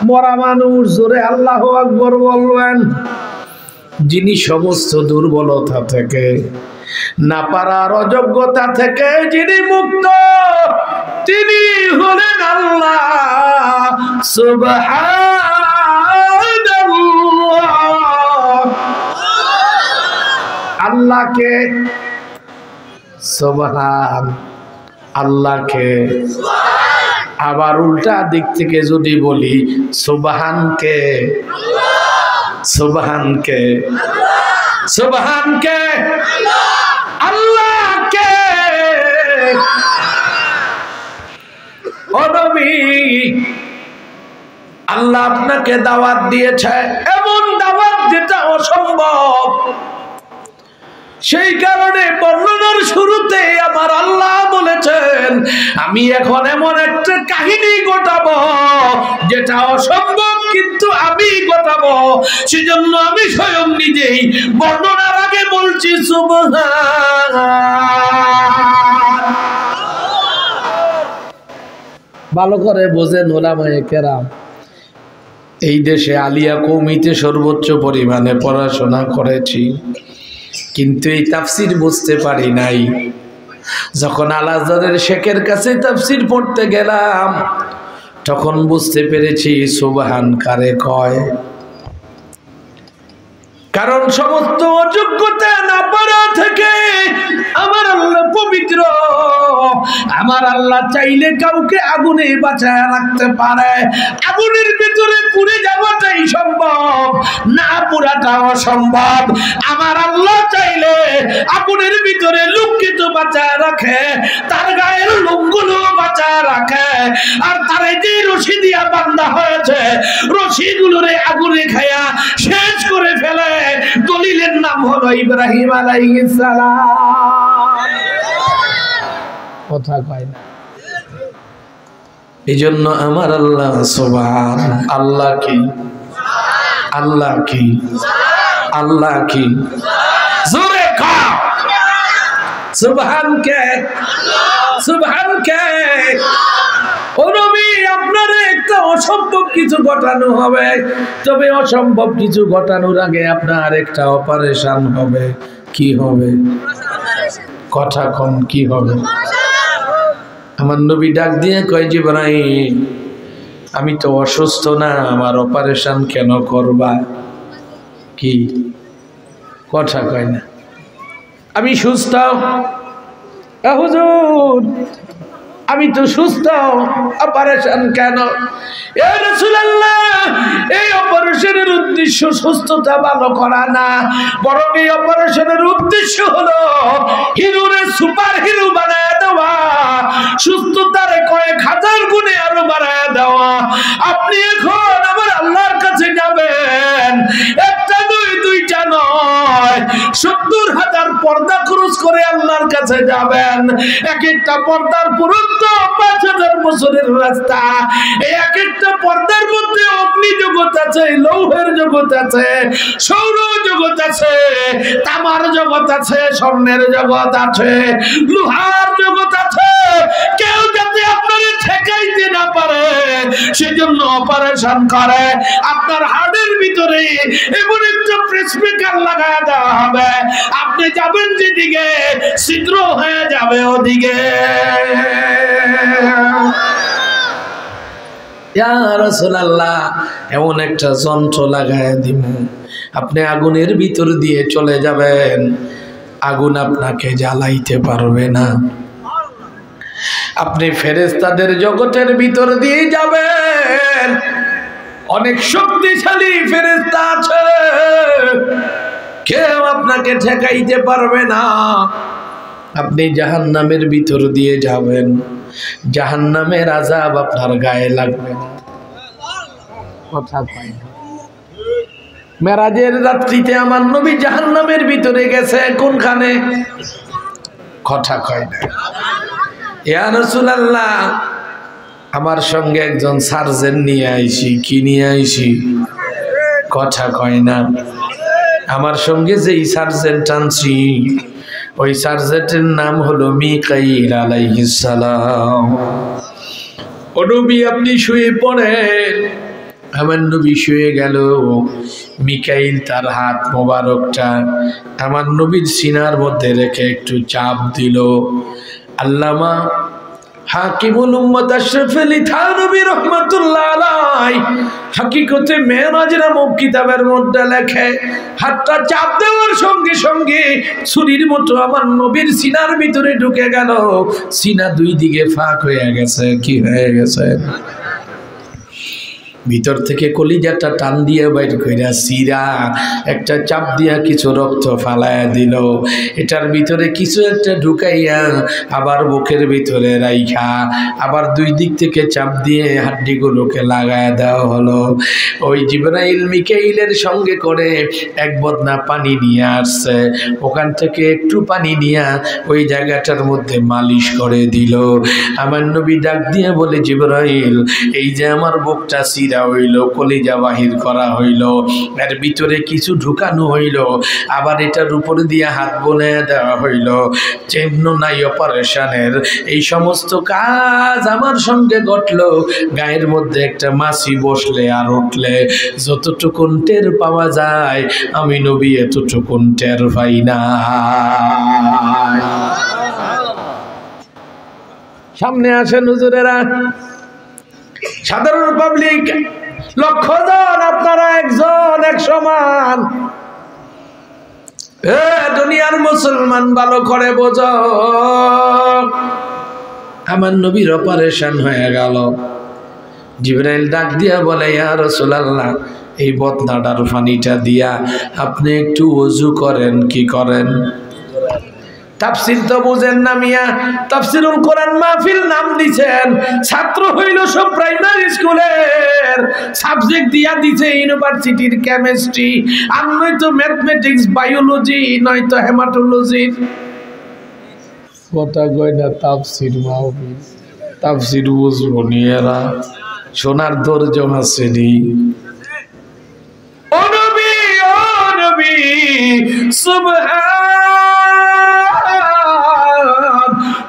মরা মানুষ জোরে আল্লাহু আকবার বলবেন যিনি সমস্ত দুর্বলতা থেকে না পারার অযোগ্যতা থেকে যিনি মুক্ত তিনি হলেন আল্লাহ সুবহানাল্লাহ আল্লাহকে সুবহান আল্লাহকে আবার উল্টা দিক থেকে যদি বলি সুবহানকে সুবহানকে সুবহানকে আল্লাহকে ও নবী আল্লাহ আপনাকে দাওয়াত দিয়েছে এমন দাওয়াত যেটা অসম্ভব সেই কারণে বর্ণনার শুরুতে আমার আল্লাহ বলেছেন আমি এখন এমন একটা কাহিনী ঘটাবো যেটা অসম্ভব কিন্তু আমি ঘটাবো সেজন্য আমি স্বয়ং নিজেই বর্ণনার আগে বলছি সুবহান ভালো করে বোঝেন ওলামায়ে কেরাম এই দেশে আলিয়া কওমিতে সর্বোচ্চ পরিমাণে পড়াশোনা করেছি কিন্তু এই তাফসির বুঝতে পারি নাই যখন আল-আজহারের শেখের কাছে তাফসির পড়তে গেলাম তখন বুঝতে পেরেছি সুবহান কারে কয় কারণ সমস্ত অযোগ্যতা না পারা থেকে আমার আল্লাহ পবিত্র। আমার আল্লাহ চাইলে কাউকে আগুনে বাঁচায় রাখতে পারে। আগুনের ভিতরে পুড়ে যাওয়াটাই সম্ভব, না পুরাটাও সম্ভব। আমার আল্লাহ চাইলে আগুনের ভিতরে লুকিত বাঁচায় রাখে, তার গায়ের লোমগুলো বাঁচায় রাখে, আর তার যে রশি দিয়া বান্ধা হয়েছে রশিগুলোরে আগুনে খায়া শেষ করে ফেলে। দলিলের নাম হলো ইব্রাহিম আলাইহিস সালাম। কথা কয় না। এই জন্য আমার আল্লাহ সুবহান, আল্লাহ কি, আল্লাহ কি, আল্লাহ কি, জোরে কও সুবহান কে, সুবহান কে। ও নবী, আপনার একটা অসম্ভব কিছু ঘটানো হবে, তবে অসম্ভব কিছু ঘটানোর আগে আপনার একটা অপারেশন হবে। কি হবে? কথা কম, কি হবে? আমার নবী ডাক দিয়ে কয়, জিবরাইল আমি তো অসুস্থ না, আমার অপারেশন কেন করবা? কি কথা কয় না? আমি সুস্থ। হুজুর আমি তো সুস্থ, অপারেশন কেন? এ রাসূলুল্লাহ, এই অপারেশনের উদ্দেশ্য সুস্থতা ভালো করা না, বরং এই অপারেশনের উদ্দেশ্য হলো হিরোরে সুপার হিরো বানায় দেওয়া, সুস্থতারে কয়েক হাজার গুণে আরো বাড়ায় দেওয়া। আপনি এখন আমার আল্লাহর কাছে যাবেন, একটা নয়, দুইটা নয়, ৭০,০০০ পর্দা ক্রস করে আল্লাহর কাছে যাবেন। এক একটা পর্দার পুরুত্ব ৫,০০০ বছরের রাস্তা। এই এক একটা পর্দার মধ্যে অগ্নি জগৎ আছে, লৌহের জগৎ আছে, সৌর জগৎ আছে, তামার জগৎ আছে, স্বর্ণের জগৎ আছে, লোহার জগৎ আছে। কেউ যাতে আপনারে ঠেকাইতে না পারে সেজন্য অপারেশন করে। আপনার হাড়ের ভিতরে এমন একটা প্রেসমেকার লাগায় দেওয়া হবে, আপনি যাবেন যেদিকে ছিদ্র হয়ে যাবে ওদিকে। ইয়া রাসূলুল্লাহ, এমন একটা যন্ত্র লাগায় দিব, আপনি আগুনের ভিতর দিয়ে চলে যাবেন, আগুন আপনাকে জ্বালাইতে পারবে না। আপনি ফেরেশতাদের জগতের ভিতর দিয়ে যাবেন, অনেক শক্তিশালী ফেরেশতা আছে, কেউ আপনাকে ঠেকাইতে পারবে না। আপনি জাহান্নামের ভিতর দিয়ে যাবেন, জাহান্নামের আযাব আপনার গায়ে লাগবে না। কথা কয় না। মেরাজের রাত্রিতে আমার নবী জাহান্নামের ভিতরে গেছে, কোনখানে? কথা কয় না। ইয়া রাসূলুল্লাহ, আমার সঙ্গে একজন সার্জন নিয়ে আইছি। কি নিয়ে আইছি? কথা কয় না। আমার সঙ্গে যেই সার্জেন্ট আনছি ওই সার্জেন্টের নাম হলো মিকাইল আলাইহিস সালাম। ও নবী আপনি শুয়ে পড়েন। আমার নবী শুয়ে গেল, মিকাইল তার হাত মোবারকটা আমার নবীর সিনার মধ্যে রেখে একটু চাপ দিল। আল্লামা হাকিমুল উম্মত আশরাফ আলী থানভী রাহমাতুল্লাহ আলাইহি হাকিকতে মেরাজ নামক কিতাবের মধ্যে লেখে, হাতটা চাপ দেওয়ার সঙ্গে সঙ্গে ছুরির মতো আমার নবীর সিনার ভিতরে ঢুকে গেল। সিনা দুই দিকে ফাঁক হয়ে গেছে। কি হয়ে গেছে? ভিতর থেকে কলিজাটা টান দিয়ে বাইর কইরা সিরা একটা চাপ দিয়া কিছু রক্ত ফালায়া দিল। এটার ভিতরে কিছু একটা ঢুকাইয়া আবার বুকের ভিতরে রাইখা আবার দুই দিক থেকে চাপ দিয়ে হাড্ডিগুলোকে লাগায়া দেওয়া হলো। ওই জিবরাইল মিকাইলের সঙ্গে করে এক বদনা পানি নিয়ে আসছে, ওখান থেকে একটু পানি নিয়ে ওই জায়গাটার মধ্যে মালিশ করে দিল। আমার নবী ডাক দিয়ে বলে, জিবরাইল এই যে আমার বুকটা হইল, কলিজা বাহির করা হইল, এর ভিতরে কিছু ঢুকানো হইল, আবার এটার উপর দিয়ে হাত বোনে দেওয়া হইল, চিহ্ন নাই অপারেশনের, এই সমস্ত কাজ আমার সঙ্গে ঘটলো। গায়ের মধ্যে একটা মাছি বসলে আর উঠলে যতটুকুন টের পাওয়া যায় আমি নবী এতটুকুন টের পাই না। সামনে আসেন হুজুরেরা, সাধারণ পাবলিক লক্ষ জন, আপনারা একজন, এক সমান। এ দুনিয়ার মুসলমান ভালো করে বোঝো, আমার নবীর অপারেশন হয়ে গেল। জিবরাইল ডাক দিয়া বলে, ইয়া রাসূলুল্লাহ, এই বদনাটার পানিটা দিয়া আপনি একটু ওযু করেন। কি করেন? তাফসীর তো বুঝেন না মিয়া, তাফসীরুল কোরআন মাহফিল নাম দিছেন, ছাত্র হইল সব প্রাইমারি স্কুলের, সাবজেক্ট দিয়া দিছে ইউনিভার্সিটির কেমিস্ট্রি, আর নয়তো ম্যাথমেটিক্স, বায়োলজি, নয়তো হেমাটোলজি। কথা কয় না তাফসীর মাহফিল, তাফসীর বুঝবো নি এরা, শোনার ধৈর্য আছে নি। ও নবী, ও নবী, সুবহান,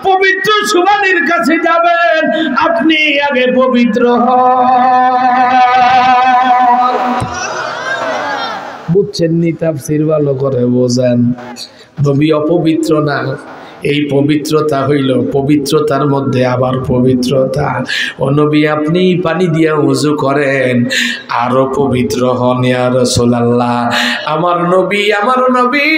পবিত্র সুবহানের কাছে যাবেন, আপনি আগে পবিত্র হন। বুঝছেন নি? তাফসীর ভালো করে বোঝেন। নবী অপবিত্র না, এই পবিত্রতা হইল পবিত্রতার মধ্যে আবার পবিত্রতা। ও নবী, আপনি পানি দিয়ে ওযু করেন, আরো পবিত্র হন ইয়া রাসূলুল্লাহ। আমার নবী, আমার নবী,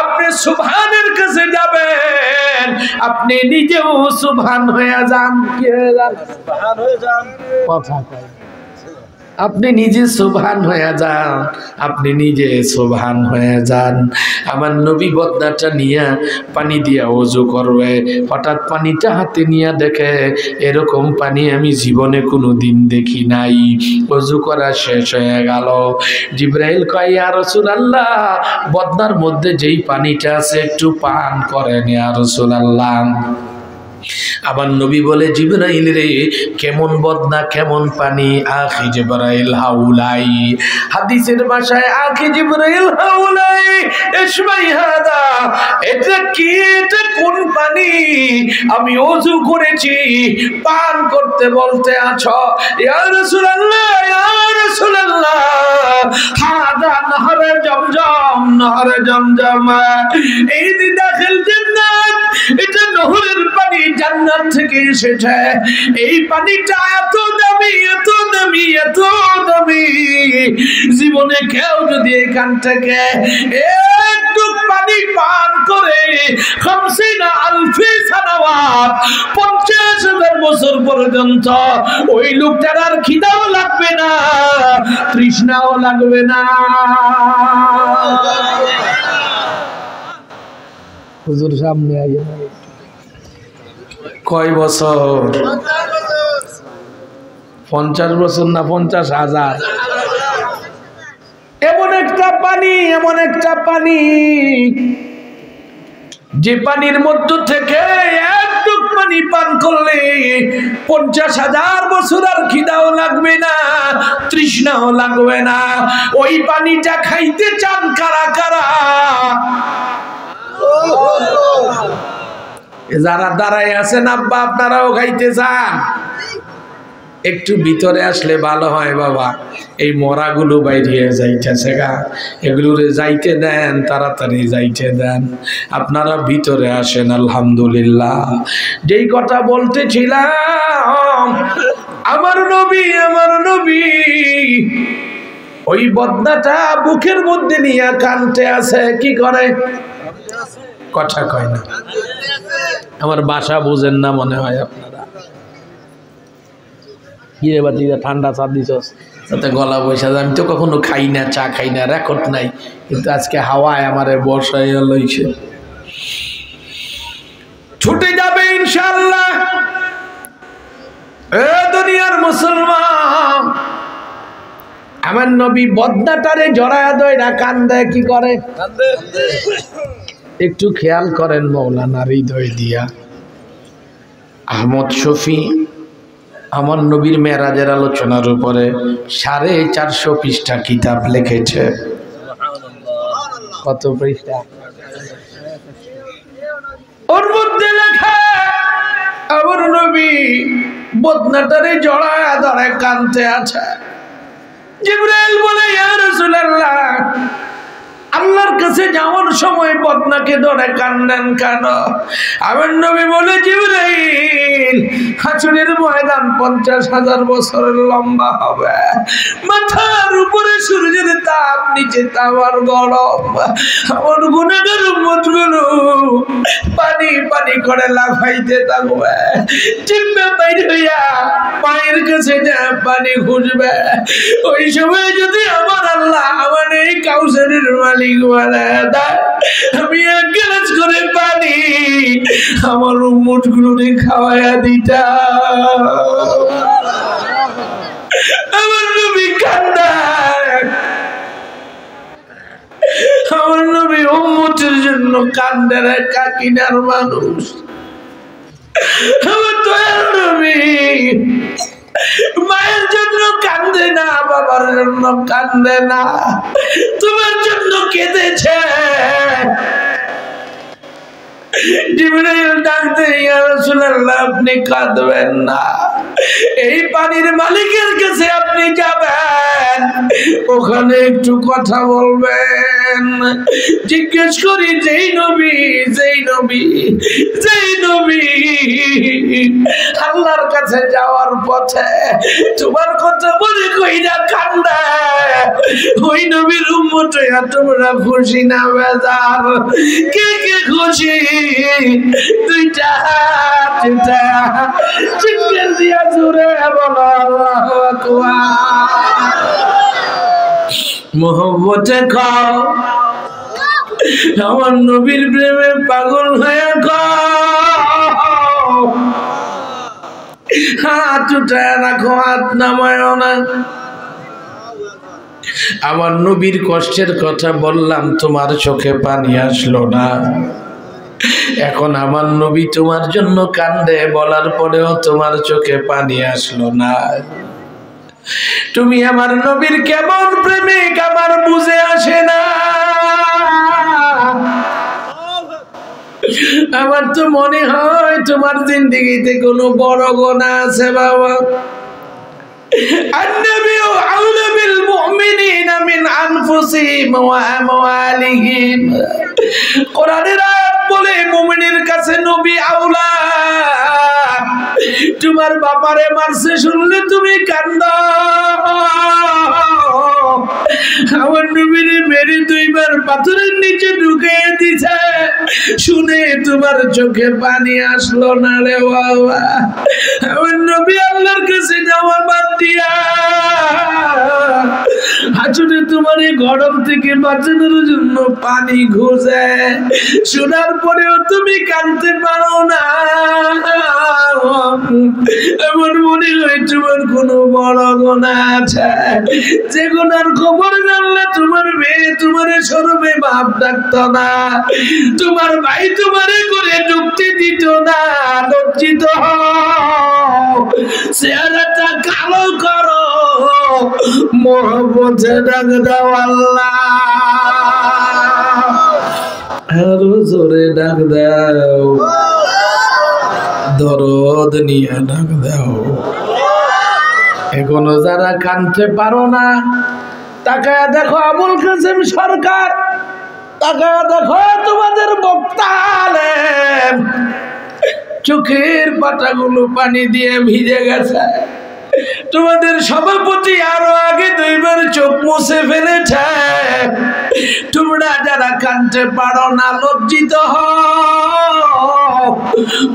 আপনি সুবহানের কাছে যাবেন, আপনি নিজেও সুবহান হয়ে যান। কি হয়ে যান? সুবহান হয়ে যান। কথা কয়, আপনি নিজে সুবহান হয়ে যান, আপনি নিজে সুবহান হয়ে যান। আমার নবী বদনাটা নিয়ে পানি দিয়া ওযু করবে, হঠাৎ পানিটা হাতে নিয়ে দেখে এরকম পানি আমি জীবনে কোনোদিন দেখি নাই। ওযু করা শেষ হয়ে গেল। জিবরাইল কয়, ইয়া রাসূলুল্লাহ, বদনার মধ্যে যেই পানিটা আছে একটু পান করেন ইয়া রাসূলুল্লাহ। আবার নবী বলে, জিবরাইল রে, কেমন বদনা, কেমন পানি? আখি জিবরাইল হাউলাই, হাদিসের ভাষায় আখি জিবরাইল হাউলাই ইসমাই হাদা, এটা কি, এটা কোন পানি? আমি ওযু করেছি, পান করতে বলতে আছো? ইয়া রাসূলুল্লাহ, ইয়া রাসূলুল্লাহ, হাদা নহরে জমজম, নহরে জমজম, এই যে দাখিল জান্নাত, এটা নহরের পানি, জান্নাত থেকে এসেছে। এই পানিটা এত দামি, এত দামি, এত দামি, জীবনে কেউ যদি এখান থেকে একটু পানি পান করে 50,000 সানাওয়াত, 50,000 বছর পর্যন্ত ওই লোকটার আর খিদাও লাগবে না, তৃষ্ণাও লাগবে না। হুজুর সামনে আইয়ে। কয় বছর? 50 বছর না 50,000। এমন একটা পানি, এমন একটা পানি, যে পানির মধ্য থেকে একটু পানি পান করলে 50,000 বছর আর খিদাও লাগবে না, তৃষ্ণাও লাগবে না। ওই পানিটা খাইতে চান কারা কারা? যারা দাঁড়ায় আছেন আব্বা, আপনারাও খাইতে চান? একটু ভিতরে আসলে ভালো হয় বাবা। এই মরাগুলো বাইরে যাইতেছে গা, এগুলোরে যাইতে দেন, তাড়াতাড়ি যাইতে দেন। আপনারা ভিতরে আসেন। আলহামদুলিল্লাহ। যেই কথা বলতেছিলাম, আমার নবী, আমার নবী ওই বদনাটা বুকের মধ্যে নিয়ে কানতে আছে। কি করে? কথা কয় না। আমার বাসা বুঝেন না মনে হয় আপনারা। গিয়ে বাতিটা ঠান্ডা চা দিছস, তাতে গলা বসে যায়। আমি তো কখনো খাই না, চা খাই না, রেকর্ড নাই, কিন্তু আজকে হাওয়ায় আমারে বসাইয়া লইছে। ছুটে যাবে ইনশাআল্লাহ। এ দুনিয়ার মুসলমান, আমার নবী বদনাটারে জড়ায়া দইরা কান্দে। কি করে? কান্দে। একটু খেয়াল করেন মৌলানা হৃদয় দিয়া। আহমদ শফি আমার নবীর মেরাজের আলোচনার উপরে 450 পৃষ্ঠা কিতাব লিখেছে। কত পৃষ্ঠা? ওর মধ্যে লেখা, আমার নবী বদনাটারে জড়ায়া ধরে কান্দতে আছে। জিবরাইল বলে, ইয়া রাসূলুল্লাহ, আল্লাহর কাছে যাওয়ার সময় বদনাকে ধরে কান্দেন কেন? আমার নবী বলে, জিবরাইল, হাসরের ময়দান 50,000 বছরের লম্বা হবে, মাথার উপরে সূর্যের তাপ, নিচে তাওয়ার গরম, আমার গুনাহগার উম্মতগুলো পানি পানি করে লাফাইতে থাকবে, জিব্বা বাইর হইয়া পায়ের কাছে যা পানি খুঁজবে। ওই সময় যদি আমার আল্লাহ আমার এই কাউসারের মালিক বানায় দেয়, আমি এক গ্লাস করে পানি আমার উম্মত গুলোকে খাওয়াইয়া দিতাম। আমার নবী কান্দায়, আমার নবী উম্মতের জন্য কান্দে রে কাকিনার মানুষ। আমার দয়ার নবী মায়ের জন্য কান্দে না, বাবার জন্য কান্দে না, তোমার জন্য কেঁদেছে। জিবরাইল ডাকতে, ইয়া রাসূলুল্লাহ, আপনি কাঁদবেন না, এই পানির মালিকের কাছে আপনি যাবেন, ওখানে একটু কথা বলবেন। জিজ্ঞেস করি, যেই নবী আল্লাহর কাছে যাওয়ার পথে তোমার কথা মনে কইরা কান্দে, ওই নবীর উম্মত হইয়া তোমরা খুশি না বেজার? কে কে খুশি? দুইটা চিৎকার দিয়া জোরে বলো আল্লাহু আকবার। মোহব্বতে খাও, আমার নবীর প্রেমে পাগল হয়ে খাও। হাত উঠায় রাখো, হাত নামায় না। আমার নবীর কষ্টের কথা বললাম, তোমার চোখে পানি আসলো না। এখন আমার নবী তোমার জন্য কান্দে, বলার পরেও তোমার চোখে পানি আসলো না। তুমি আমার নবীর কেমন প্রেমিক আমার বুঝে আসে না। আমার তো মনে হয় তোমার জিন্দেগিতে কোনো বড় গুনাহ আছে বাবা। النبي أولى بالمؤمنين من أنفسهم وأموالهم। কোরআনের আয়াত বলে মুমিনের কাছে নবী আউলা। তোমার বাবারে মারছে শুনলে তুমি কান্দো, আমার নবীরে মেরে 2 বার পাথরের নিচে ঢুকিয়ে দিছে, শুনে তোমার চোখে পানি আসলো না রে বাবা। আমার নবী আল্লাহর কাছে যাওয়া বাদ দিয়া হাজুরে তোমার এই গরম থেকে বাঁচানোর জন্য পানি খুঁজে, শোনার পরেও তুমি কাঁদতে পারো না। এমন মনে হয় তোমার কোনো বড় গুনাহ আছে, যে গুনার খবর জানলে তোমার মেয়ে তোমারে শরমে বাপ ডাকতো না, তোমার ভাই তোমারে করে ঢুকতে দিত না। লজ্জিত হও, চেহারাটা কালো করো, মোহব্বতে ডাক দাও আল্লাহ, আরো জোরে ডাক দাও, দরদ নিয়ে ডাক দাও। এখনো যারা কানতে পারো না, তাকায়া দেখো আবুল কাসেম সরকার, তাকায়া দেখো তোমাদের বক্তা আলেম, চোখের পাতাগুলো পানি দিয়ে ভিজে গেছে। তোমাদের সভাপতি আরো আগে 2 বার চোখ মুছে ফেলেছে। তোমরা যারা কানতে পারো না, লজ্জিত হও,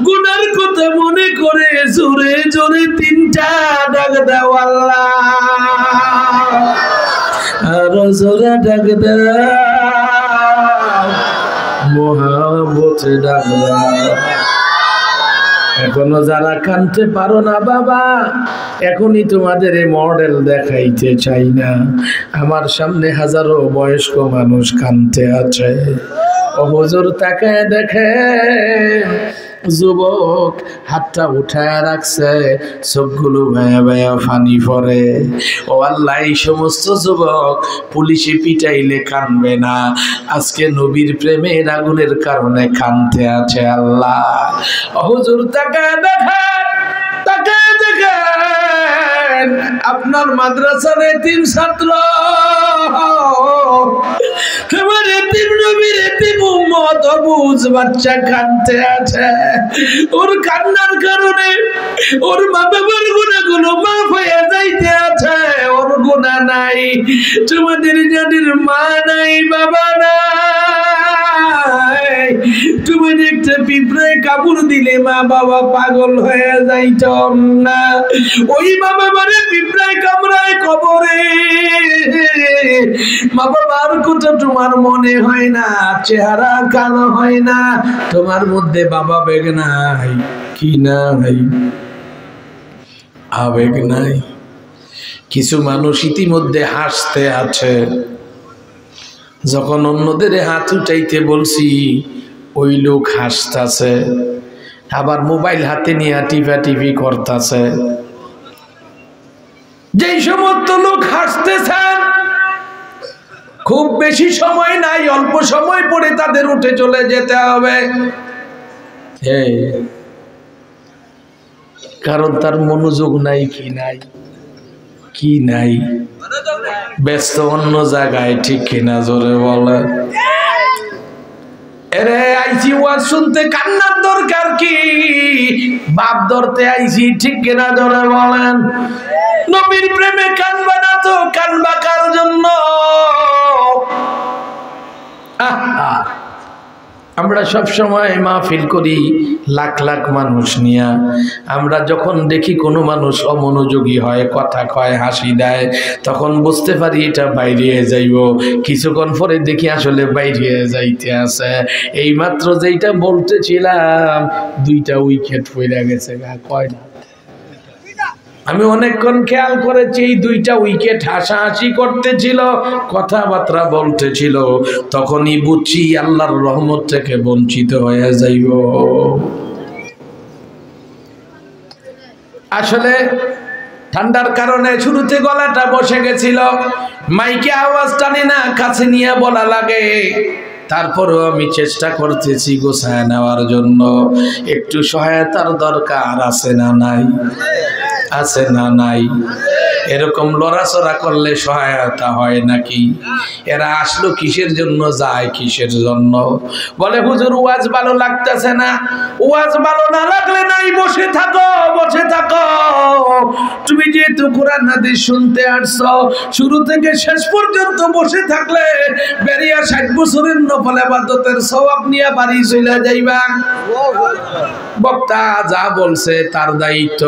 গুনার কথা মনে করে জোরে জোরে 3টা ডাক দাও আল্লাহ, আরো জোরে ডাক দাও, মোহব্বতে ডাক দাও। এখনো যারা কানতে পারো না বাবা, এখনই তোমাদের এই মডেল দেখাইতে চাই না। আমার সামনে হাজারো বয়স্ক মানুষ কানতে আছে। ও হুজুর তাকায় দেখে, যুবক হাতটা উঠায় রাখছে, চোখগুলো ভায়া ভায়া পানি পড়ে। ও আল্লাহ, এই সমস্ত যুবক পুলিশে পিটাইলে কানবে না, আজকে নবীর প্রেমের আগুনের কারণে কানতে আছে আল্লাহ। ও হুজুর তাকায় দেখেন, তাকায় দেখেন, আপনার মাদ্রাসার এতিম ছাত্র আমার এতিম নবীর এতিম উম্মত অবুঝ বাচ্চা কাঁদতে আছে, ওর কান্নার কারণে ওর মা বাবার গুনাহগুলো মাফ হয়ে যাইতে আছে, ওর গুনাহ নাই। তোমাদের যাদের মা নাই বাবা নাই, তুমি একটা পিঁপড়ায় কামড় দিলে মা বাবা পাগল হয়ে যাইত না, ওই মা বাবারে পিঁপড়ায় কামড়ায় কবরে মা বাবার কথা তোমার মনে হয় না, চেহারা কালো হয় না, তোমার মধ্যে বাবা বেগ নাই, কি নাই, আবেগ নাই। কিছু মানুষ ইতিমধ্যে হাসতে আছে, যখন অন্যদের হাত উঠাইতে বলছি ওই লোক হাসতেছে, আবার মোবাইল হাতে নিয়ে টিপি করতেছে। যেই সমস্ত লোক হাসতেছেন খুব বেশি সময় নাই, অল্প সময় পরে তাদের উঠে চলে যেতে হবে, কারণ তার মনোযোগ নাই, কি নাই, কি নাই, ব্যস্ত অন্য জায়গায়, ঠিক কিনা জোরে বলে। এরে আইছি ওয়াজ শুনতে, কান্নার দরকার কি, বাপ ধরতে আইছি, ঠিক কিনা জোরে বলেন। নবীর প্রেমে কানবা না তো কানবা কার জন্য? আমরা সব সময় মাহফিল করি লাখ লাখ মানুষ নিয়া, আমরা যখন দেখি কোনো মানুষ অমনোযোগী হয়, কথা কয়, হাসি দেয়, তখন বুঝতে পারি এটা বাইরে যাইব। কিছুক্ষণ পরে দেখি আসলে বাইরে যাইতে আছে। এইমাত্র যেইটা বলতেছিলাম 2টা উইকেট পড়ে গেছে, কয় না, আমি অনেকক্ষণ খেয়াল করেছি, এই 2টা উইকেট হাসাহাসি করতেছিল, কথাবার্তা বলতেছিল, তখনই বুঝছি আল্লাহর রহমত থেকে বঞ্চিত হয়ে যাইব। আসলে ঠান্ডার কারণে শুরুতে গলাটা বসে গেছিল, মাইকে আওয়াজ টানি না, কাছে নিয়ে বলা লাগে, তারপরেও আমি চেষ্টা করতেছি গোছায় নেওয়ার জন্য। একটু সহায়তার দরকার আছে না নাই? আছে না নাই? এরকম লড়াচড়া করলে সহায়তা হয় নাকি? এরা আসলো কিসের জন্য, যায় কিসের জন্য? বলে হুজুর ওয়াজ ভালো লাগতেছে না। ওয়াজ ভালো না লাগলে নাই, বসে থাকো, বসে থাকো। তুমি যেহেতু কোরআন হাদিস শুনতে আসছো, শুরু থেকে শেষ পর্যন্ত বসে থাকলে বেরিয়া 60 বছরের নফল ইবাদতের সওয়াব নিয়ে বাড়ি চলে যাইবা। বক্তা যা বলছে তার দায়িত্ব,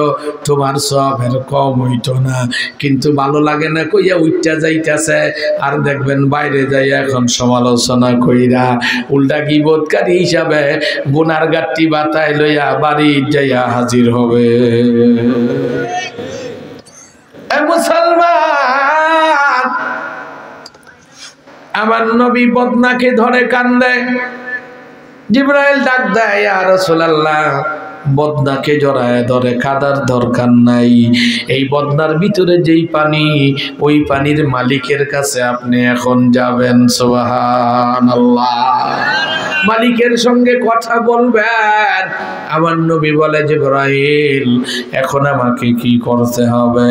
তোমার সওয়াবের কম হইতো না, কিন্তু ভালো লাগে না কইয়া উঠটা যাইতেছে, আর দেখবেন বাইরে যাই এখন সমালোচনা কইরা উল্টা গীবতকারী হিসাবে গুনার গাট্টি বাতায় লইয়া বাড়ি যাইয়া হাজির হবে। মুসলমান, আমার নবী বদনাকে ধরে কান্দে। জিবরাইল ডাক দেয়, ইয়া রাসূলুল্লাহ, বদনাকে জড়ায় ধরে কাদার দরকার নাই, এই বদনার ভিতরে যেই পানি, ওই পানির মালিকের কাছে আপনি এখন যাবেন। সুবহানাল্লাহ, মালিকের সঙ্গে কথা বলবেন। আমার নবী বলে, জিবরাইল এখন আমাকে কি করতে হবে?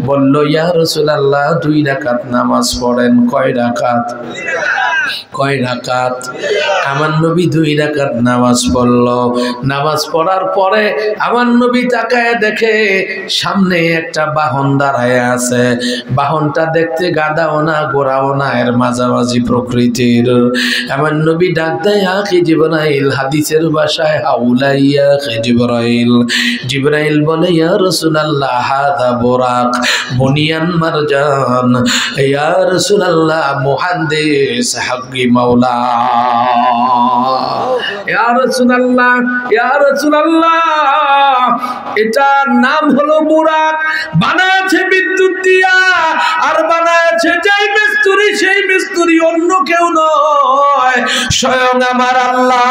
বলল, ইয়া রাসূলুল্লাহ 2 রাকাত নামাজ পড়েন। কয় রাকাত? কয় রাকাত? আমার নবী 2 রাকাত নামাজ পড়ল। নামাজ পড়ার পরে আমার নবী তাকায় দেখে সামনে একটা বাহন দাঁড়ায় আছে। বাহনটা দেখতে গাদাও না গোড়াও না, এর মাঝামাঝি প্রকৃতির। আমার নবী ডাক দেয়, আখি জিবরাইল, হাদিসের ভাষায় হাউলাইয়া জিবরাইল। জিবরাইল বলে, ইয়া রাসূলুল্লাহ হাদা বুরাক বুনিয়ান মারজান, ইয়া রাসূলুল্লাহ মুহাদ্দিস হাক্কি মাওলা। ইয়া রাসূলুল্লাহ, ইয়া রাসূলুল্লাহ, এটার নাম হলো বুরাক। বানাচ্ছে বিদ্যুৎ দিয়া, আর বানাচ্ছে যেই মিস্ত্রি, সেই মিস্ত্রি অন্য কেউ নয়, স্বয়ং আমার আল্লাহ।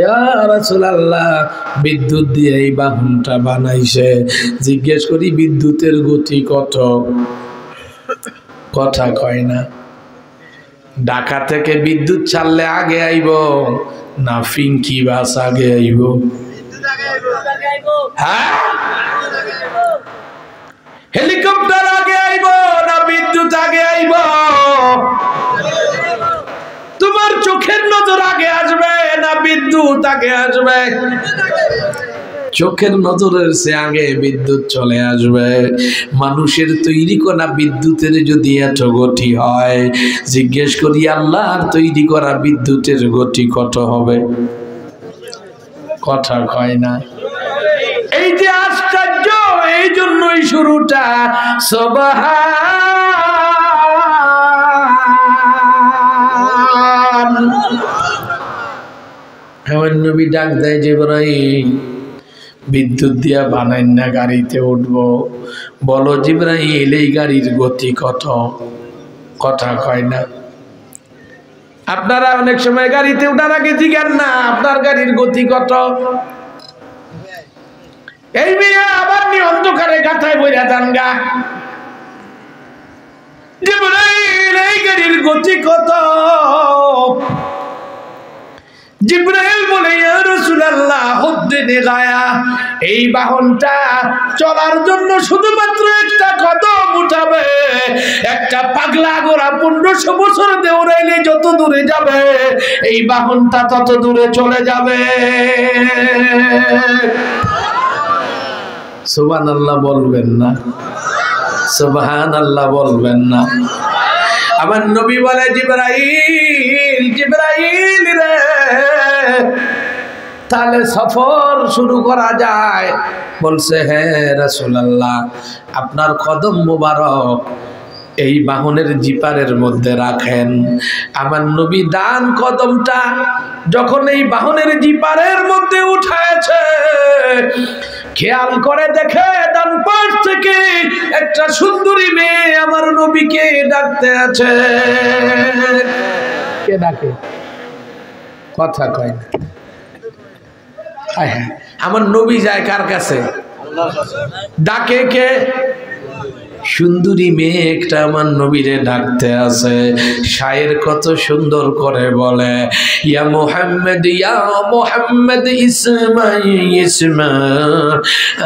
ইয়া রাসূলুল্লাহ, বিদ্যুৎ দিয়ে এই বাহনটা বানাইছে। জিজ্ঞেস করি, বিদ্যুতের গতি কত? কথা কয় না। ঢাকা থেকে বিদ্যুৎ ছাড়লে আগে আইব না ফিঙ্কি বাস আগে আইব? হ্যাঁ, হেলিকপ্টার বিদ্যুৎ আগে আসবে, চোখের নজরের সে আগে বিদ্যুৎ চলে আসবে। মানুষের তৈরি করা বিদ্যুতের যদি এত গতি হয়, জিজ্ঞেস করি আল্লাহর তৈরি করা বিদ্যুতের গতি কত হবে? কথা কয় না। এই যে আশ্চর্য, এই জন্যই শুরুটা সুবহান। আমার নবী ডাক দেয়, জিবরাইল বিদ্যুৎ দিয়া বানাই না গাড়িতে উঠবো। বলো জিবরাইল এই গাড়ির গতি কত? কথা কয় না। আপনারা অনেক সময় গাড়িতে উঠার আগে জিজ্ঞান না আপনার গাড়ির গতি কত? এই মেয়ে আবার নি অন্ধকারে গাথায় বইরা যান গা। জিবরাইল এই গাড়ির গতি কত? জিবরাইল বলে ইয়া রাসূলুল্লাহ হুদ্দিনে গায়া, এই বাহনটা চলার জন্য শুধুমাত্র একটা কদম উঠাবে। একটা পাগলা ঘোড়া 1500 বছর দৌড়াইলে যত দূরে যাবে এই বাহনটা তত দূরে চলে যাবে। সুবহানাল্লাহ বলবেন না? সুবহানাল্লাহ বলবেন না? আমার নবী বলে জিবরাইল, জিবরাইল রে তাহলে সফর শুরু করা যায়? বলছে হ্যাঁ রাসূলুল্লাহ, আপনার কদম মোবারক এই বাহনের জিপারের মধ্যে রাখেন। আমার নবী ডান কদমটা যখন এই বাহনের জিপারের মধ্যে উঠায়ছে, খেয়াল করে দেখে ডান পাশ থেকে একটা সুন্দরী মেয়ে আমার নবীকে ডাকতে আছে। কে ডাকে? কথা কয় না। আমার নবী যায় কার কাছে? ডাকে কে? সুন্দরী মেয়ে একটা আমার নবীরে ডাকতে আছে। শায়ের কত সুন্দর করে বলে, ইয়া মুহাম্মদ ইসমা ইসমা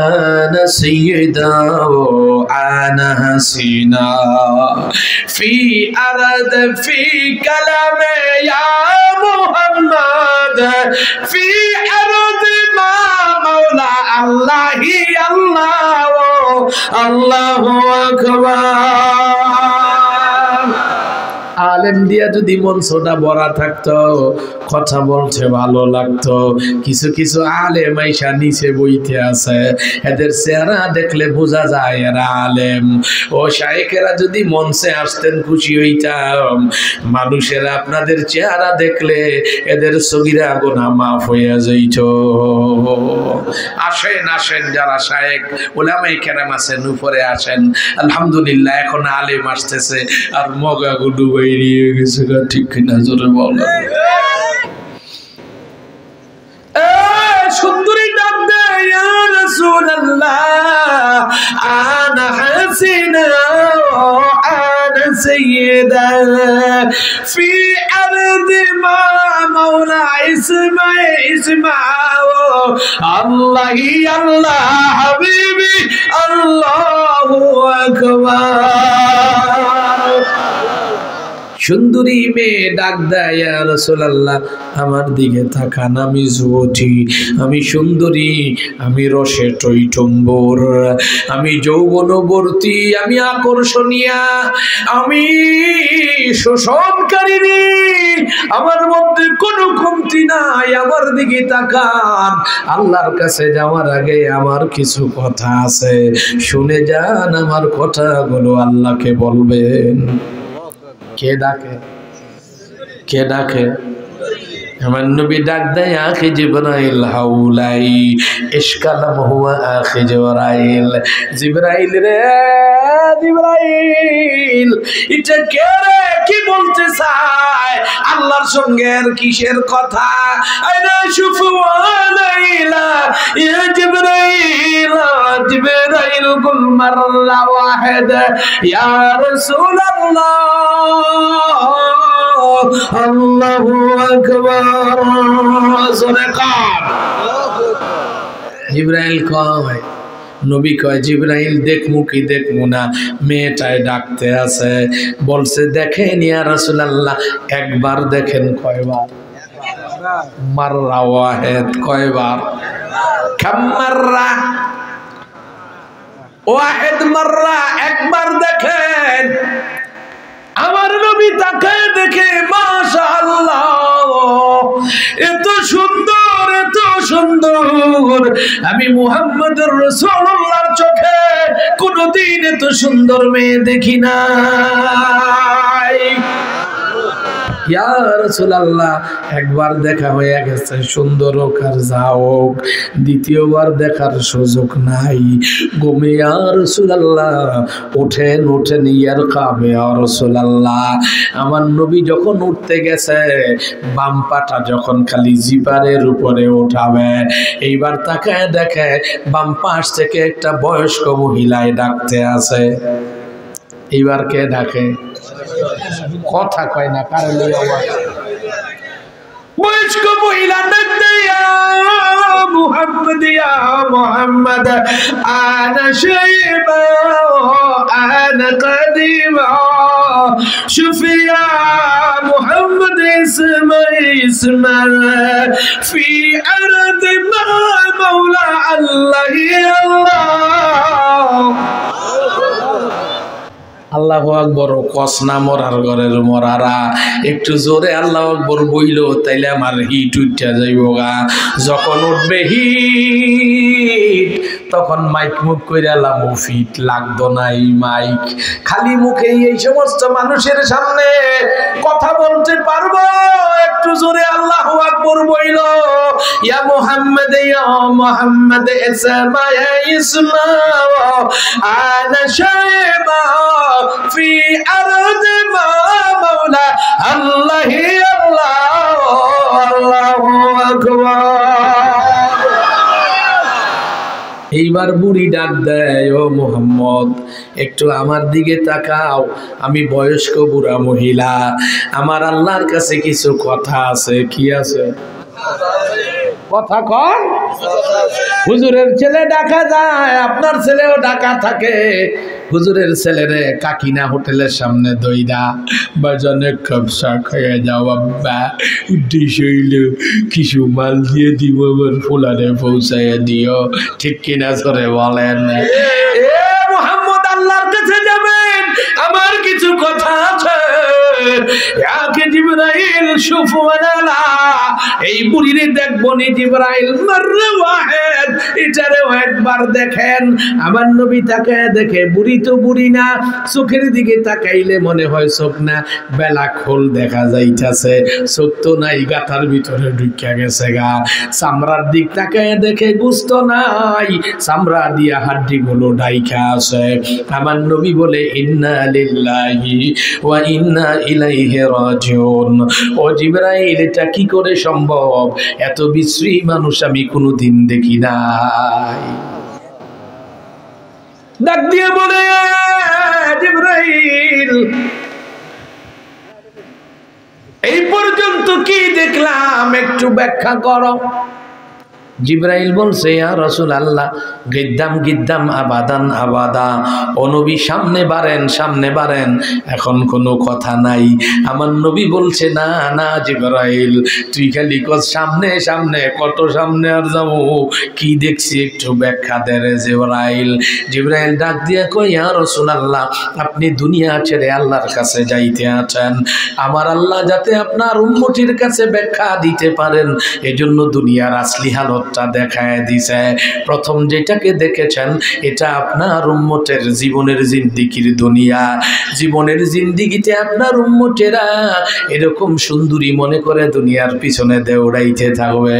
আনা সাইয়্যিদা আনা হাসিনা ফি আরদ ফি কালামে ইয়া মুহাম্মদ ফি আরদ মা মাওলা আল্লাহি আল্লাহ আল্লাহু আকবার। আলেম দিয়া যদি মঞ্চটা ভরা থাকতো, কথা বলতে ভালো লাগতো। কিছু কিছু আলেম আইসা নিচে বইতে আছে, এদের চেহারা দেখলে বোঝা যায় এরা আলেম। ও শায়েখেরা যদি মঞ্চে আসতেন খুশি হইতাম। মানুষেরা আপনাদের চেহারা দেখলে এদের সগীরা গুনাহ মাফ হইয়া যাইত। আসেন আসেন যারা শায়েখ উলামায়ে কেরাম আছেন উপরে আসেন। আলহামদুলিল্লাহ এখন আলেম আসতেছে আর মগাগুলো বেরিয়ে গেছে। ঠিক কিনা জোরে বলেন। সুন্দরী ডাক দেয়, ইয়া রাসূলুল্লাহ আনা হাসিনা আনা সাইয়্যিদা ফি আরদি মা মাওলা ইসমা ইসমা আল্লাহি আল্লাহ হাবিবি আল্লাহু আকবার। সুন্দরী মেয়ে ডাক দেয়, ইয়া রাসূলুল্লাহ আমার দিকে তাকান, আমি যুবতী, আমি সুন্দরী, আমি রসে টইটম্বর, আমি যৌবনবর্তী, আমি আকর্ষণীয়া, আমি শোষণকারিণী, আমার মধ্যে কোনো কমতি নাই। আমার দিকে তাকান। আল্লাহর কাছে যাওয়ার আগে আমার কিছু কথা আছে, শুনে যান আমার কথাগুলো আল্লাহকে বলবেন। কে ডাকে? কে ডাকে? আমার নবী ডাক দেয়, আখি জিবরাইল হাউলাই ইশকালাম হুয়া আখি জিবরাইল। জিবরাইল রে জিবরাইল, এটা কে রে? কি বলতে চায়? আল্লাহর সঙ্গে আর কিসের কথা? আইনা শুফু আলাইলা ইয়া জিবরাইল, জিবরাইল কুল মাররা ওয়াহিদা ইয়া রাসূলুল্লাহ আল্লাহু আকবার। জিবরাইল কয়, নবী কয় জিবরাইল দেখমু কি দেখমু না, মেয়েটায় ডাকতে আছে। বলছে দেখেন ইয়া রাসূলুল্লাহ। একবার দেখেন? কয়বার? মাররা ওয়াহেদ কয়বার? কাম মাররা? ওয়াহেদ মাররা, একবার দেখেন। আমার নবী তাকে দেখে মাশাআল্লাহ, এত সুন্দর, এত সুন্দর, আমি মুহাম্মদুর রাসূলুল্লাহর চোখে কোনদিন এত সুন্দর মেয়ে দেখি নাই। ইয়া রাসূলুল্লাহ, একবার দেখা হয়ে গেছে, সুন্দর হোক আর যা হোক, দ্বিতীয়বার দেখার সুযোগ নাই। ঘুমে ইয়া রাসূলুল্লাহ, ওঠেন ওঠেন, ইয়ার কাবে ইয়া রাসূলুল্লাহ। আমার নবী যখন উঠতে গেছে, বাম পাটা যখন খালি জিপারের উপরে উঠাবে, এইবার তাকায় দেখে বাম পাশ থেকে একটা বয়স্ক মহিলায় ডাকতে আছে। এইবার কে ডাকে? কথা কয় না, কারণ বয়স্ক মহিলা ডাকতে, ইয়া মুহাম্মদ, ইয়া মুহাম্মদ, আনা শাইবা আনা কাদিমা, শুফি ইয়া মুহাম্মদ ইসমা ইসমা ফি আরদ মা মাওলা আল্লাহ আল্লাহ। আল্লাহু আকবার কসনা মরার ঘরের মরারা, একটু জোরে আল্লাহু আকবার বইল, তাইলে আমার হিট উঠা যাইব গা। যখন উঠবে হিট, তখন মাইক মুখ কইরা আল্লাহ মুফিট লাগতো না। এই মাইক খালি মুখে এই সমস্ত মানুষের সামনে কথা বলতে পারবো। একটু জোরে আল্লাহু আকবার বইল, ইয়া মুহাম্মদ, ইয়া মুহাম্মদ ইসমা ইসমা আনা শাইবা ফি আরদ মা মাওলা আল্লাহ আল্লাহ, আল্লাহু আকবার। এইবার বুড়ি ডাক দেয়, ও মুহাম্মদ, একটু আমার দিকে তাকাও, আমি বয়স্ক বুড়া মহিলা, আমার আল্লাহর কাছে কিছু কথা আছে। কি আছে? কথা কন। হুজুরের ছেলে ডাকা যায়, আপনার ছেলেও ডাকা থাকে। হুজুরের ছেলেরে কাকিনা হোটেলের সামনে দইরা, বাজানে কবসা খাইয়া যাও আব্বা, উদ্দেশ্য হইল কিছু মাল দিয়ে দিব, আমার ফুলারে পৌঁছাইয়া দিও। ঠিক কিনা ধরে বলেন? এ মুহাম্মদ, আল্লাহর কাছে যাবেন, আমার কিছু কথা আছে। জিবরাইল সুফওয়ানালা, এই বুড়িরে দেখবো নি জিবরাইল মাররা ওয়াহেদ, এটারেও একবার দেখেন। আমার নবী তাকে দেখে, বুড়ি তো বুড়ি না, চোখের দিকে তাকাইলে মনে হয় চোখ না, বেলা খোল দেখা যাইতাছে, চোখ তো নাই, গাথার ভিতরে ঢুকিয়া গেছে গা। চামড়ার দিক তাকায় দেখে গুস্ত নাই, চামড়া দিয়া হাড্ডি গুলো ডাইখা আছে। আমার নবী বলে, ইন্না লিল্লাহি ওয়া ইন্না ইলাইহি রাজিউন। ও জিবরাইল, এটা কি করে সম্ভব? এত বিশ্রী মানুষ আমি কোনোদিন দেখি নাই। ডাক দিয়ে বলে, জিবরাইল, এই পর্যন্ত কি দেখলাম একটু ব্যাখ্যা করো। জিবরাইল বলছে, ইয়া রাসূলুল্লাহ, গিদ্দাম গিদ্দাম আবাদান আবাদা, ও নবী সামনে বাড়েন, সামনে বাড়েন, এখন কোনো কথা নাই। আমার নবী বলছে, না না জিবরাইল, তুই খালি কস সামনে সামনে, কত সামনে আর যাবো, কি দেখছি একটু ব্যাখ্যা দে রে জিবরাইল। জিবরাইল ডাক দিয়া কই, ইয়া রাসূলুল্লাহ, আপনি দুনিয়া ছেড়ে আল্লাহর কাছে যাইতে আছেন, আমার আল্লাহ যাতে আপনার উম্মতির কাছে ব্যাখ্যা দিতে পারেন, এজন্য দুনিয়ার আসলি হালত দেখায় দিছে। প্রথম যেটাকে দেখেছেন, এটা আপনার উম্মতের জীবনের জিন্দিগির দুনিয়া। জীবনের জিন্দিগিতে আপনার উম্মতেরা এরকম সুন্দরী মনে করে দুনিয়ার পিছনে দৌড়াইতে থাকবে।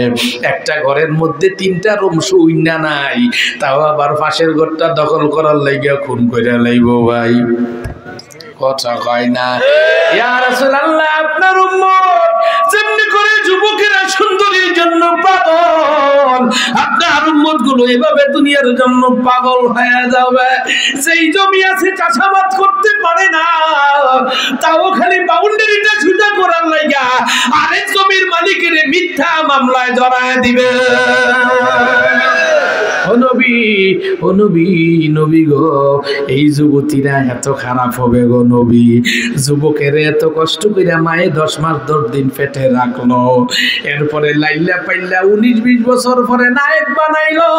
একটা ঘরের মধ্যে 3টা রুম শুইনা নাই, তাও আবার পাশের ঘরটা দখল করার লাগিয়া খুন করে লাইব। ভাই কথা কয় না? ইয়া রাসূলুল্লাহ, আপনার উম্মত যেমনি করে যুবকেরা সুন্দরীর জন্য পাগল, আপনার উম্মত গুলো এভাবে দুনিয়ার জন্য পাগল হয়ে যাবে। যেই জমি আছে চাষাবাদ করতে পারে না, তাও খালি বাউন্ডারিটা ছুটা করার লাগা আরেক জমির মালিকের মিথ্যা মামলায় জড়ায় দিবে। ও নবী, ও নবী, নবী গো, এই যুবতীরা এত খারাপ হবে গো নবী। যুবকের এত কষ্ট করে মায়ে 10 মাস 10 দিন পেটে রাখলো, এরপরে লাইলা পাইলা 19-20 বছর পরে নায়ক বানাইলো।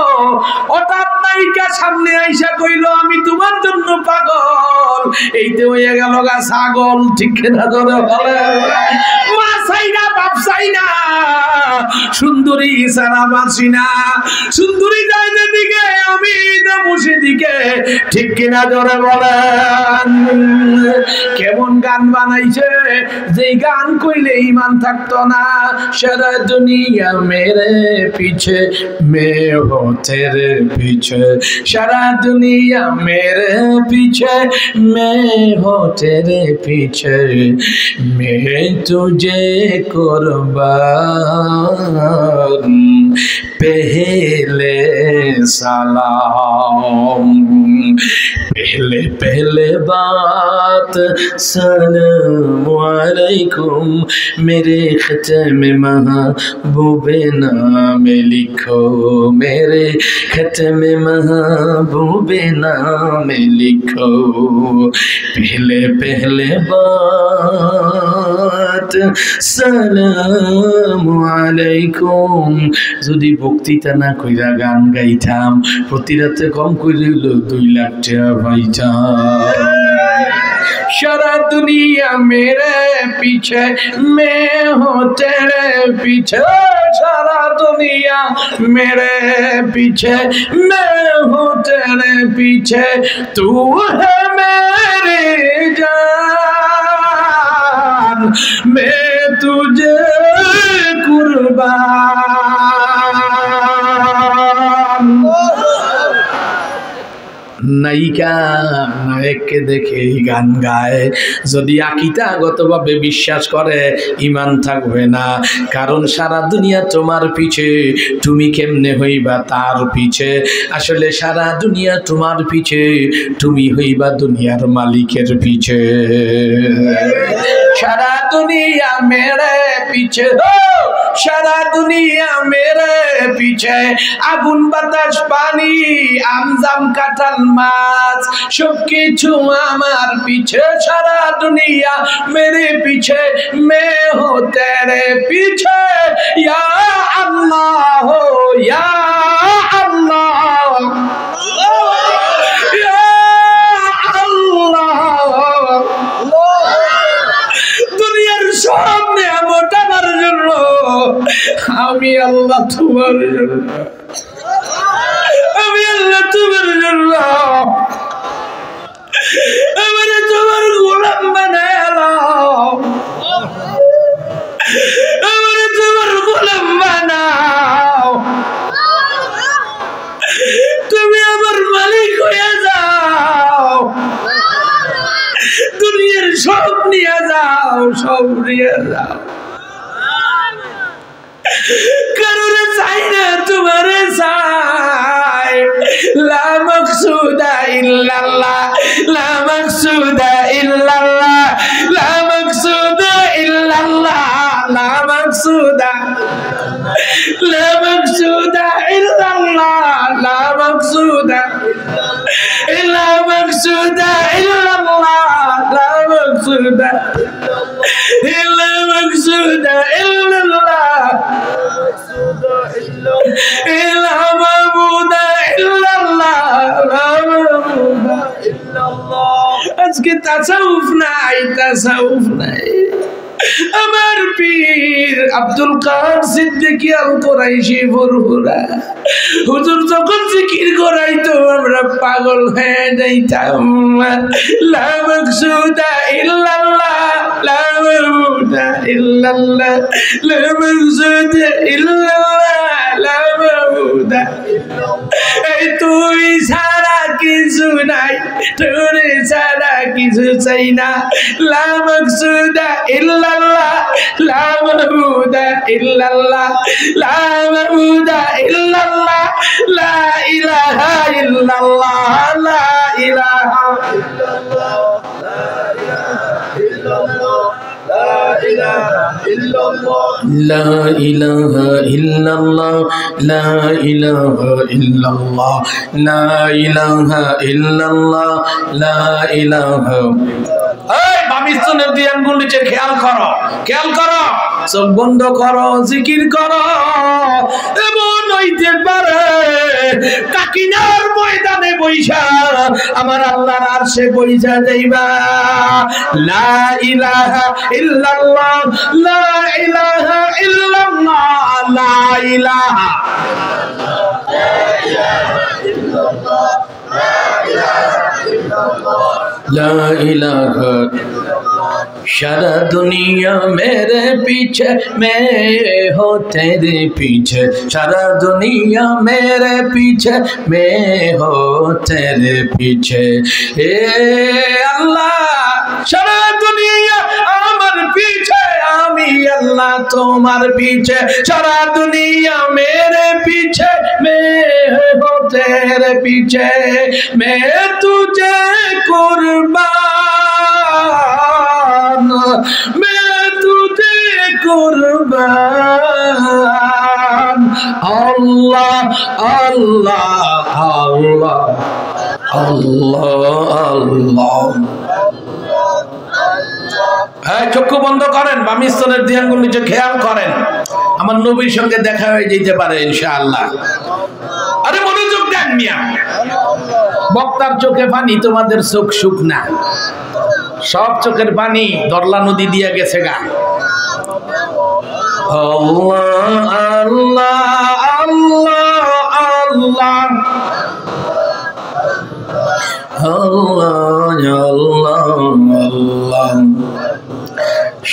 হঠাৎ নায়িকা সামনে আইসা কইলো আমি তোমার জন্য পাগল, এইতে হয়ে গেল গা ছাগল। ঠিক না ধরে বলে মা চাই না বাপ চাই না, সুন্দরী সারা বাঁচি না, সুন্দরী যায় দিকে আমি যাবো সেদিকে। ঠিক কিনা জোরে বলেন। কেমন গান বানাইছে, যেই গান কইলে ইমান থাকতো না। সারা দুনিয়া মেরে পিছে মে হো তেরে পিছে, সারা দুনিয়া মেরে পিছে মে হো তেরে পিছে, মে তুঝে কুরবান पहले सलाम, पहले पहले बात सलाम अलैकुम, मेरे खत्म महबूबे नाम लिखो, मेरे खत्म महबूबे नाम लिखो, पहले पहले बात सलाम अलैकुम। যদি বক্তৃতা না কইরা গান গাইতাম, প্রতি রাতে কম করে 2 লাখ টাকা পাইতাম। सारा दुनिया मेरे पीछे मैं हूँ तेरे पीछे, सारा दुनिया मेरे पीछे मैं हूँ तेरे पीछे, तू है मेरी जान मैं तुझे कुर्बान। নায়িকা নায়ককে দেখে গান গায়, যদি আকিদাগতভাবে বিশ্বাস করে ইমান থাকবে না। কারণ সারা দুনিয়া তোমার পিছে, তুমি কেমনে হইবা তার পিছে। আসলে সারা দুনিয়া তোমার পিছে, তুমি হইবা দুনিয়ার মালিকের পিছে। সারা দুনিয়া মেরে পিছে, সারা দুনিয়া মেরে পিছে, আগুন বাতাস পানি আমজাম কাঁঠাল মাছ সবকিছু আমার পিছে। সারা দুনিয়া মেরে পিছে মে হো তেরে পিছে, ইয়া আল্লাহ ইয়া আল্লাহ ইয়া আল্লাহ। দুনিয়ার সব নিয়ামত আমার জন্য, আমি আল্লাহ তোমার জন্য, আমি আল্লাহ তোমার জন্য। আমারে তোমার গোলাম বানায় নাও, আমারে তোমার গোলাম বানাও, তুমি আমার মালিক হয়ে যাও। দুনিয়ার সব নিয়ে যাও, সব নিয়ে যাও, কারণ চাই না তোমারে চাই। লা মাকসুদা ইল্লাল্লাহ, লা মাকসুদা ইল্লাল্লাহ, লা মাকসুদা ইল্লাল্লাহ, লা মাকসুদা, লা মাকসুদা ইল্লাল্লাহ, লা মাকসুদা, লা মাকসুদা ইল্লাল্লাহ, লা মাকসুদা, লা মাকসুদা ইল্লাল্লাহ, লা মাবুদা ইল্লাল্লাহ, লা মাবুদা ইল্লাল্লাহ। আজকে তাসাউফ নাই, তাসাউফ নাই। আমার পীর আব্দুল কাদের সিদ্দিকী আল কুরাইশি ফুরফুরা হুজুর যখন জিকির করাইতো আমরা পাগল হয়ে যাইতাম। লা মাকসুদা ইল্লাল্লাহ, লা মাবুদা ইল্লাল্লাহ, লা মাকসুদা ইল্লাল্লাহ, লা মাবুদা ইল্লাল্লাহ। এই তুই ছাড়া কিছু নাই, তোর ছাড়া কিছু চাই না। লা মাকসুদা ইল্লাল্লাহ, লা মাবুদা ইল্লাল্লাহ, লা মাবুদা ইল্লাল্লাহ, লা ইলাহা ইল্লাল্লাহ, লা ইলাহা ইল্লাল্লাহ, লা ইলাহা ইল্লাল্লাহ, লা ইলাহা ইল্লাল্লাহ। লা ইলাহা ইল্লাল্লাহ লা ইলাহা ইল্লাল্লাহ লা ইলাহা ইল্লাল্লাহ লা ইলাহা। এই বামিস্তনের দিয়ে আঙ্গুল নিচে খেয়াল করো, খেয়াল করো, চোখ বন্ধ করো, জিকির করো। এমন হইতে পারে কাকিনার ময়দানে বইসা আমার আল্লাহর আরশে বইসা যাইবা। লা ইলাহা ইল্লাল্লাহ লা ইলাহা ইল্লাল্লাহ লা ইলাহা লা ইলাহা। सारा दुनिया मेरे पीछे मैं हो तेरे पीछे, सारा दुनिया मेरे पीछे मैं हो तेरे पीछे। ए अल्लाह सारा दुनिया আমার पीछे আমি আল্লাহ তোমার पीछे, सारा दुनिया मेरे पीछे मैं हो तेरे पीछे, मैं तुझे कुर्बान, मैं तुझे कुर्बान। अल्लाह अल्लाह अल्लाह अल्लाह अल्लाह। হ্যাঁ, চক্ষু বন্ধ করেন, বাম স্তনের দিয়ে আঙ্গুল নিচে খেয়াল করেন। আমার নবীর সঙ্গে দেখা হয়ে যেতে পারে ইনশাআল্লাহ। আরে মনোযোগ দেন মিয়া, বক্তার চোখে পানি, তোমাদের চোখ শুকনা, সব চোখের পানি দরলা নদী দিয়ে গেছে গা। আল্লাহ আল্লাহ আল্লাহ আল্লাহ अल्लाह अल्लाह अल्लाह।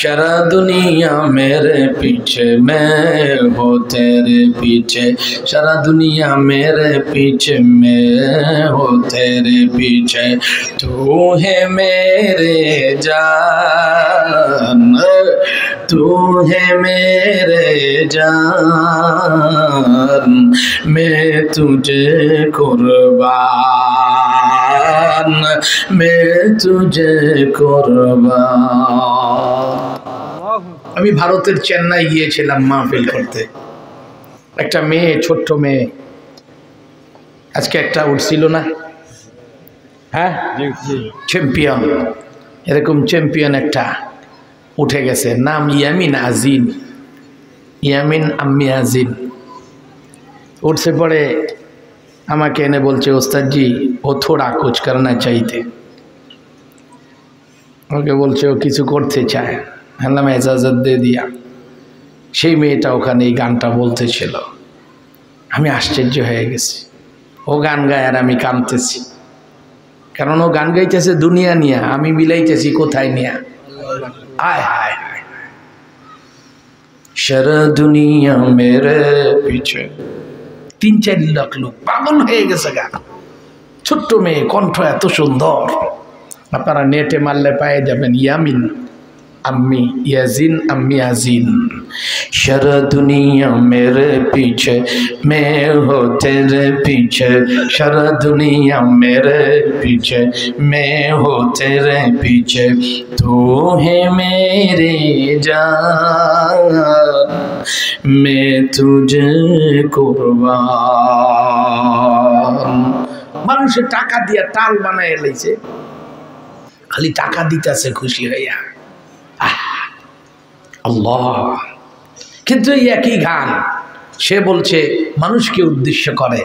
सारा दुनिया मेरे पीछे मैं हो तेरे पीछे, सारा दुनिया मेरे पीछे मैं हो तेरे पीछे। तू है मेरे जान, तू है मेरे जान, मैं तुझे कुर्बान, मैं तुझे कुर्बान। আমি ভারতের চেন্নাই গিয়েছিলাম মাহফিল করতে। একটা মেয়ে, ছোট্ট মেয়ে, আজকে একটা উঠছিল না, হ্যাঁ চ্যাম্পিয়ন, এরকম চ্যাম্পিয়ন একটা উঠে গেছে, নাম ইয়ামিন আজিন, ইয়ামিন আম্মি আজিন। উঠছে পরে আমাকে এনে বলছে, ওস্তাদ জি ও থোড়া কুছ করনা চাইতে। আমাকে বলছে ও কিছু করতে চায়, বললাম এজাজত দিয়ে দিয়া। সেই মেয়েটা ওখানে এই গানটা বলতেছিল, আমি আশ্চর্য হয়ে গেছি। ও গান গায় আর আমি কাঁদতেছি, কারণ ও গান গাইতেছে দুনিয়া নিয়া, আমি মিলাইতেছি কোথায় নিয়া। আয় হায় হায়, সারা দুনিয়া মেরে পিছে। 3-4 লাখ লোক পাগল হয়ে গেছে গান। ছোট্ট মেয়ে, কণ্ঠ এত সুন্দর, আপনারা নেটে মারলে পায়ে যাবেন ইয়ামিন अम्मी याजिन अम्मी याजिन। सारा दुनिया मेरे पीछे मैं हो तेरे पीछे, सारा दुनिया मेरे पीछे मैं हो तेरे पीछे। तू है मेरे जान, मैं तुझे कुर्बान। মানুষে টাকা দিয়া টাল বানায় লাইছে, খালি টাকা দিতেছে খুশি হইয়া। আল্লাহ, কিন্তু এই একই গান সে বলছে মানুষকে উদ্দেশ্য করে,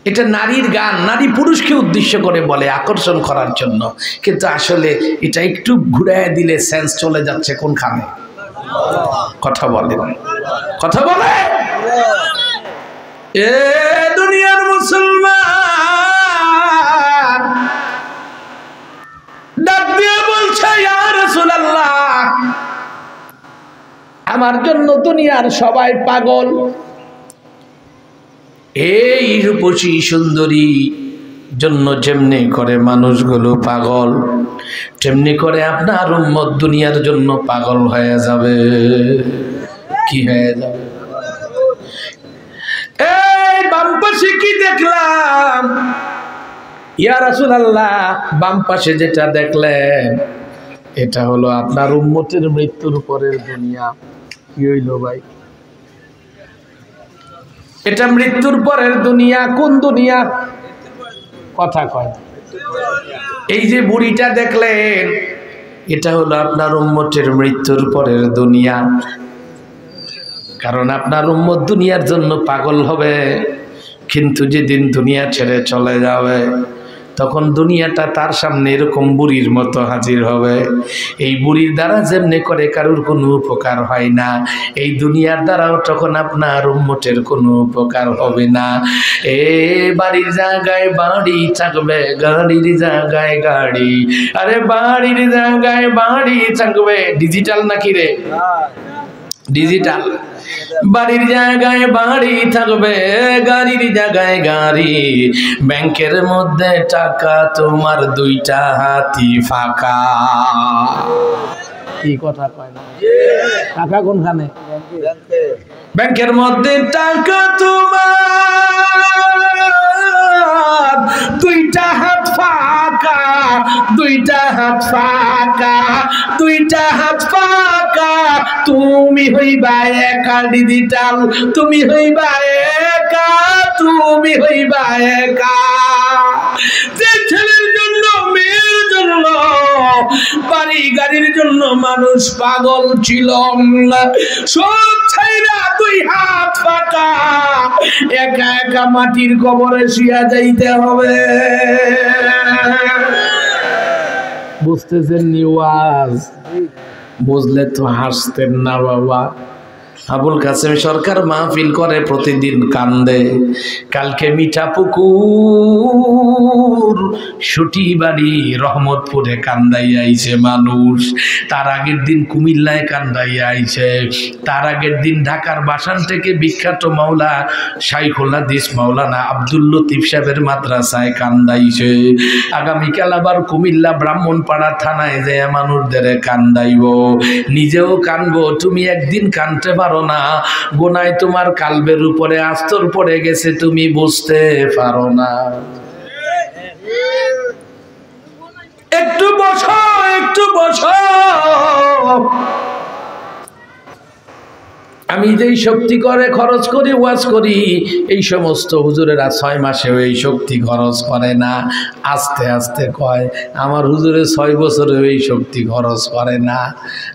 এটা নারীর গান, নারী পুরুষকে উদ্দেশ্য করে বলে আকর্ষণ করার জন্য, কিন্তু আসলে এটা একটু ঘুরায় দিলে সেন্স চলে যাচ্ছে কোনখানে। কথা বলেন, কথা বলে। এ দুনিয়ার মুসলমান ডাক দিয়ে বলছে, ইয়া রাসূলুল্লাহ আমার জন্য দুনিয়ার সবাই পাগল, এই রূপসী সুন্দরী জন্য যেমনি করে মানুষগুলো পাগল, তেমনি করে আপনার উম্মত দুনিয়ার জন্য পাগল হয়ে যাবে। কি হয়ে যাবে? এই বাম পাশে কি দেখলাম ইয়া রাসূলুল্লাহ? বাম পাশে যেটা দেখলেন এটা হলো আপনার উম্মতের মৃত্যুর পরের দুনিয়া। কি হইল ভাই? এটা মৃত্যুর পরের দুনিয়া। কোন দুনিয়া? কথা কয়। এই যে বুড়িটা দেখলেন, এটা হলো আপনার উম্মতের মৃত্যুর পরের দুনিয়া। কারণ আপনার উম্মত দুনিয়ার জন্য পাগল হবে, কিন্তু যেদিন দুনিয়া ছেড়ে চলে যাবে তখন দুনিয়াটা তার সামনে এরকম বুড়ির মতো হাজির হবে। এই বুড়ির দ্বারা যেমনি করে কারোর কোনো উপকার হয় না, এই দুনিয়ার দ্বারাও তখন আপনার উম্মতের কোনো উপকার হবে না। এ বাড়ির জায়গায় বাড়ি থাকবে, গাড়ির জায়গায় গাড়ি। আরে বাড়ির জায়গায় বাড়ি থাকবে। ডিজিটাল নাকি রে? ডিজিটাল। বাড়ির জায়গায় বাড়ি থাকবে, গাড়ির জায়গায় গাড়ি। ব্যাংকের মধ্যে টাকা তোমার দুইটা হাতি ফাঁকা। কি কথা কয় না? টাকা কোনখানে? ব্যাংকের মধ্যে টাকা তোমার দুইটা হাত ফাঁকা, দুইটা হাত ফাঁকা, দুইটা হাত ফাঁকা। তুমি হইবা একা ডিজিটাল, তুমি হইবা একা, তুমি হইবা একা। যে ছেলের জন্য, মেয়ের জন্য, বাড়ি গাড়ির জন্য মানুষ পাগল ছিল, সব ছাইরা দুই হাত ফাঁকা, একা একা মাটির কবরে শুয়া যাইতে হবে। বুঝতেছেন নিওয়াজ? বুঝলে তো হাসতেন না বাবা। আবুল কাসেম সরকার মাহফিল করে, প্রতিদিন কান্দে। কালকে মিঠাপুকুর সুটিবাড়ি রহমতপুরে কান্দাইয়া আইছে মানুষ। তার আগের দিন কুমিল্লায় কান্দাইয়া আইছে। তার আগের দিন ঢাকার বাসান থেকে বিখ্যাত মাওলা শাইখুল হাদিস মাওলানা আব্দুল লতিফ সাহেবের মাদ্রাসায় কান্দাইছে। আগামীকাল আবার কুমিল্লা ব্রাহ্মণপাড়া থানায় যায় মানুষদের কান্দাইব, নিজেও কানবো। তুমি একদিন কানতে পারো না, গোনায় তোমার কালবের উপরে আস্তর পড়ে গেছে, তুমি বুঝতে পারো না। একটু বসো, একটু বসো। আমি যেই শক্তি করে খরচ করি, ওয়াজ করি, এই সমস্ত হুজুরেরা 6 মাসেও এই শক্তি খরচ করে না। আস্তে আস্তে কয়, আমার হুজুরে 6 বছরেও এই শক্তি খরচ করে না।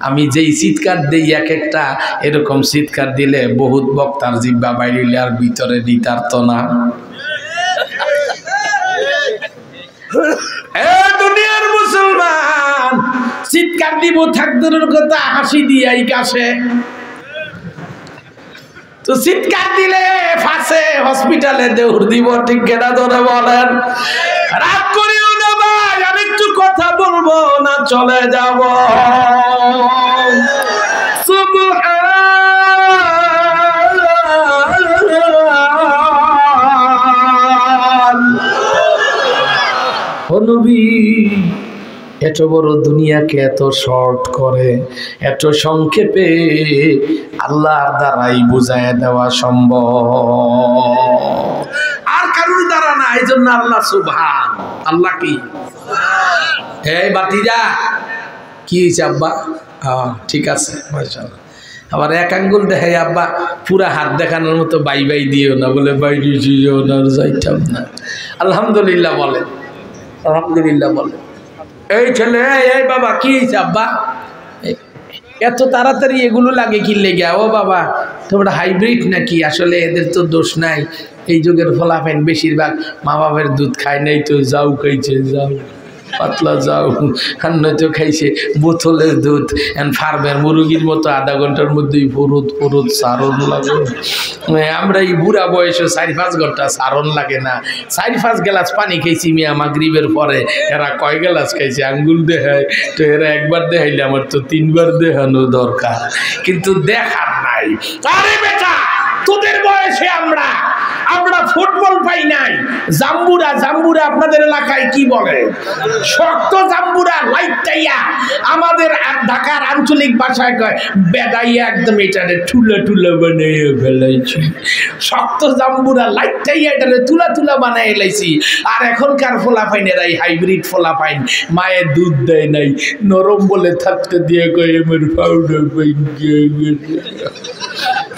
আমি যেই চিৎকার দিই এক একটা, এরকম চিৎকার দিলে বহুত বক্তার জিব্বা বাইরে আর ভিতরে নিতারত না। দুনিয়ার মুসলমান, চিৎকার দিব থাকদুরের কথা, হাসি দিয়াই কাছে। তো চিৎকার দিলে ফাঁসে, হসপিটালে দেউর দিব। ঠিক কেনা ধরে বলেন? রাগ করিও না ভাই, আমি একটু কথা বলবো না চলে যাব। নবী এত বড় দুনিয়াকে এত শর্ট করে, এত সংক্ষেপে আল্লাহর দ্বারাই বুঝায় দেওয়া সম্ভব, আর কারোর দ্বারা না। এই জন্য আল্লাহ সুবহান। আল্লাহ কি? এই বাতিজা কি হয়েছে আব্বা? ঠিক আছে মাশাআল্লাহ। আবার এক আঙ্গুল দেখাই আব্বা, পুরা হাত দেখানোর মতো বাই বাই দিও না, বলে বাইরে যেও না, যাইতাম না। আলহামদুলিল্লাহ বলেন, আলহামদুলিল্লাহ বলেন। এই ছেলে, এই বাবা কি হয়েছে আব্বা? এত তাড়াতাড়ি এগুলো লাগে কি লেগে? ও বাবা, তোমরা হাইব্রিড নাকি? আসলে এদের তো দোষ নাই। এই যুগের ফলাফেন বেশিরভাগ মা বাবার দুধ খায় নাই, তো যাও খাইছে, যাও পাতলা যাও, আর নয়তো খাইছে বোতলের দুধ। ফার্মের মুরগির মতো আধা ঘন্টার মধ্যেই ফুরুত ফুরুত সারণ লাগে। আমরা এই বুড়া বয়সে 4-5 ঘন্টা সারণ লাগে না। 4-5 গ্লাস পানি খাইছি মিয়া মাগরিবের পরে। এরা কয় গ্লাস খাইছে আঙ্গুল দেখায়, তো এরা একবার দেখাইলে আমার তো 3 বার দেখানো দরকার, কিন্তু দেখার নাই। আরে বেটা, তোদের বয়সে আমরা আমরা ফুটবল পাই নাই, জাম্বুরা জাম্বুরা আপনাদের এলাকায় কি বলে, শক্ত জাম্বুরা লাইটাইয়া, আমাদের ঢাকার আঞ্চলিক ভাষায় কয় বেদাইয়া, একদম এটারে ঠুলা ঠুলা বানিয়ে ফেলাইছি, শক্ত জাম্বুরা লাইটাইয়া এটারে তুলা তুলা বানিয়ে এলাইছি। আর এখনকার ফোলাফাইনেরাই হাইব্রিড ফোলাফাইন, মায়ের দুধ দেয় নাই, নরম বলে থাকতে দিয়ে কয় আমার পাউডার পাইন,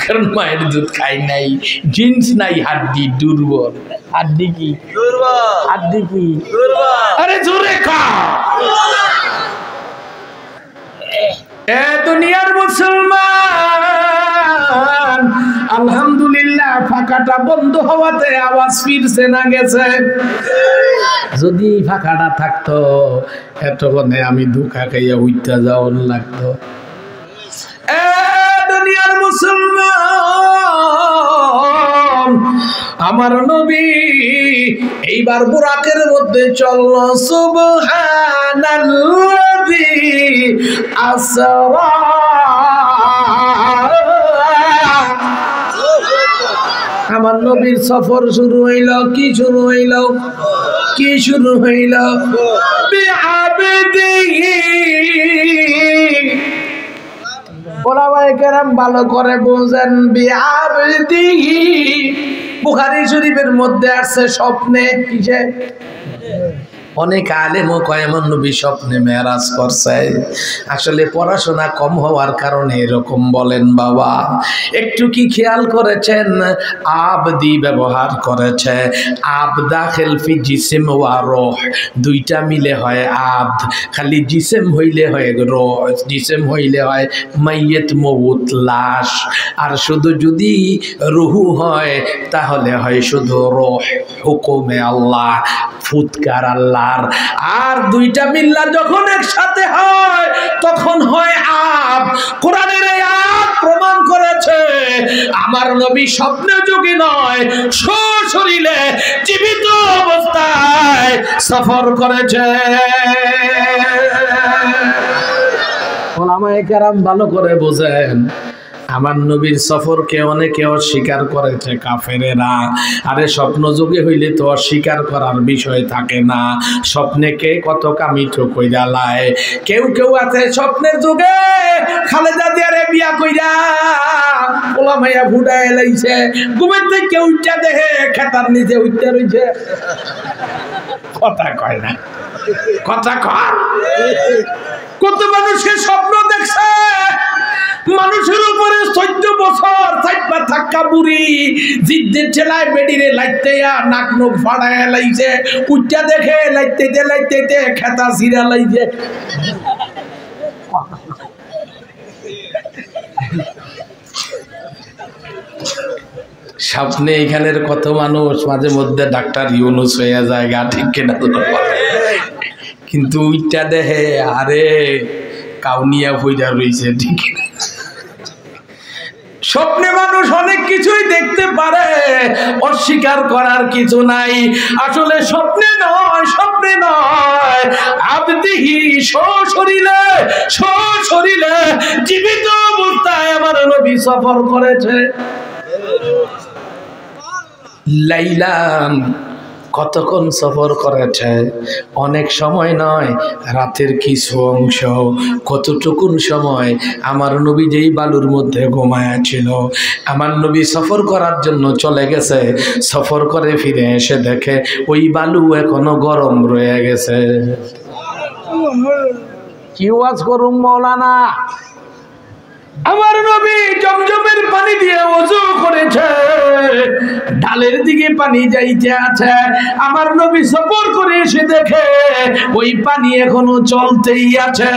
কারণ মায়ের দুধ খাই নাই, জিন্স নাই, হাড্ডি দুর্বল। হাড্ডি কি দুর্বল? হাড্ডি কি দুর্বল? আরে জোরে খা। এ দুনিয়ার মুসলমান, আলহামদুলিল্লাহ ফাঁকাটা বন্ধ হওয়াতে আওয়াজ ফিরছে না গেছে? যদি ফাঁকাটা থাকতো এতক্ষণে আমি ধোঁকা খাইয়া উঠতে যাওয়ার লাগতো। দুনিয়ার মুসলমান, আমার নবী এইবার বুরাকের মধ্যে চলল, সুবহানাল্লাযী আসরা। আমার নবীর সফর শুরু হইল, কি শুরু হইল, কি শুরু হইল, বিআবদিহি। ওলামায়ে কেরাম ভালো করে বোঝেন, বিআবদিহি বুখারী শরীফের মধ্যে আছে স্বপ্নে, কিসে? অনেক আলেমও কয় এমন নবী স্বপ্নে মেরাজ করছে। আসলে পড়াশোনা কম হওয়ার কারণে এরকম বলেন বাবা। একটু কি খেয়াল করেছেন? আবদি ব্যবহার করেছে, আব দাখিল ফি জিসম ওয়া রূহ, দুইটা মিলে হয় আবদ। খালি জিসম হইলে হয় রূহ, জিসম হইলে হয় মাইয়িত মউত লাশ, আর শুধু যদি রুহু হয় তাহলে হয় শুধু রূহ, হুকুমে আল্লাহ, ফুৎকার আল্লাহ। আর দুইটা মিল্লা যখন একসাথে হয় তখন হয় আব। কোরআনের এই আয়াত প্রমাণ করেছে আমার নবী স্বপ্নে যোগী নয়, সশরীরে জীবিত অবস্থায় সফর করেছে। ওলামায়ে কেরাম ভালো করে বোঝেন, আমার নবীর সফরকে অনেকে অস্বীকার করেছে কাফেরেরা। আরে স্বপ্ন যুগে হইলে তো অস্বীকার করার বিষয় থাকে না, স্বপ্নে কে কত কামিটো কইরা লাই। কেউ কেউ আছে স্বপ্নের যুগে খালেদা জিয়ারে বিয়া কইরা পোলা মাইয়া ফুটায় লাইছে, ঘুমের থেকে উঠা দেখে খেতার নিচে উঠতে রইছে। কথা কয় না, কথা কয়। কত মানুষকে স্বপ্ন দেখছে, মানুষের উপরে 14 বছর চাইপা থাকা বুড়ি জিদ্দের ঠেলায় বেডিরে লাইতে নাক নখ ফাড়ায় লাইছে, উচ্চা দেখে লাইতে লাইতে খেতা ছিঁড়া লাইছে। স্বপ্নে এখানের কত মানুষ মাঝে মধ্যে ডাক্তার ইউনুস হয়ে যায়, গা ঠিক কিনা, কিন্তু উচ্চা দেখে আরে কাউনিয়া ফইরা রইছে, ঠিক না? স্বপ্নে মানুষ অনেক কিছুই দেখতে পারে, অস্বীকার করার কিছু নাই। আসলে স্বপ্নে নয়, স্বপ্নে নয়, আবদিহি সশরীরে, সশরীরে জীবিত অবস্থায় আমার নবী সফর করেছে। লাইলাম কতক্ষণ সফর করেছে? অনেক সময় নয়, রাতের কিছু অংশ। কতটুকুন সময়? আমার নবী যেই বালুর মধ্যে ঘুমায়াছিল, আমার নবী সফর করার জন্য চলে গেছে, সফর করে ফিরে এসে দেখে ওই বালু এখনো গরম রয়ে গেছে। কি ওয়াজ করুম মৌলানা? আমার নবী জমজমের পানি দিয়ে ওযু করেছে, ঢালের দিকে পানি যাইতে আছে। আমার নবী সফর করে এসে দেখে ওই পানি এখনো চলতেই আছে।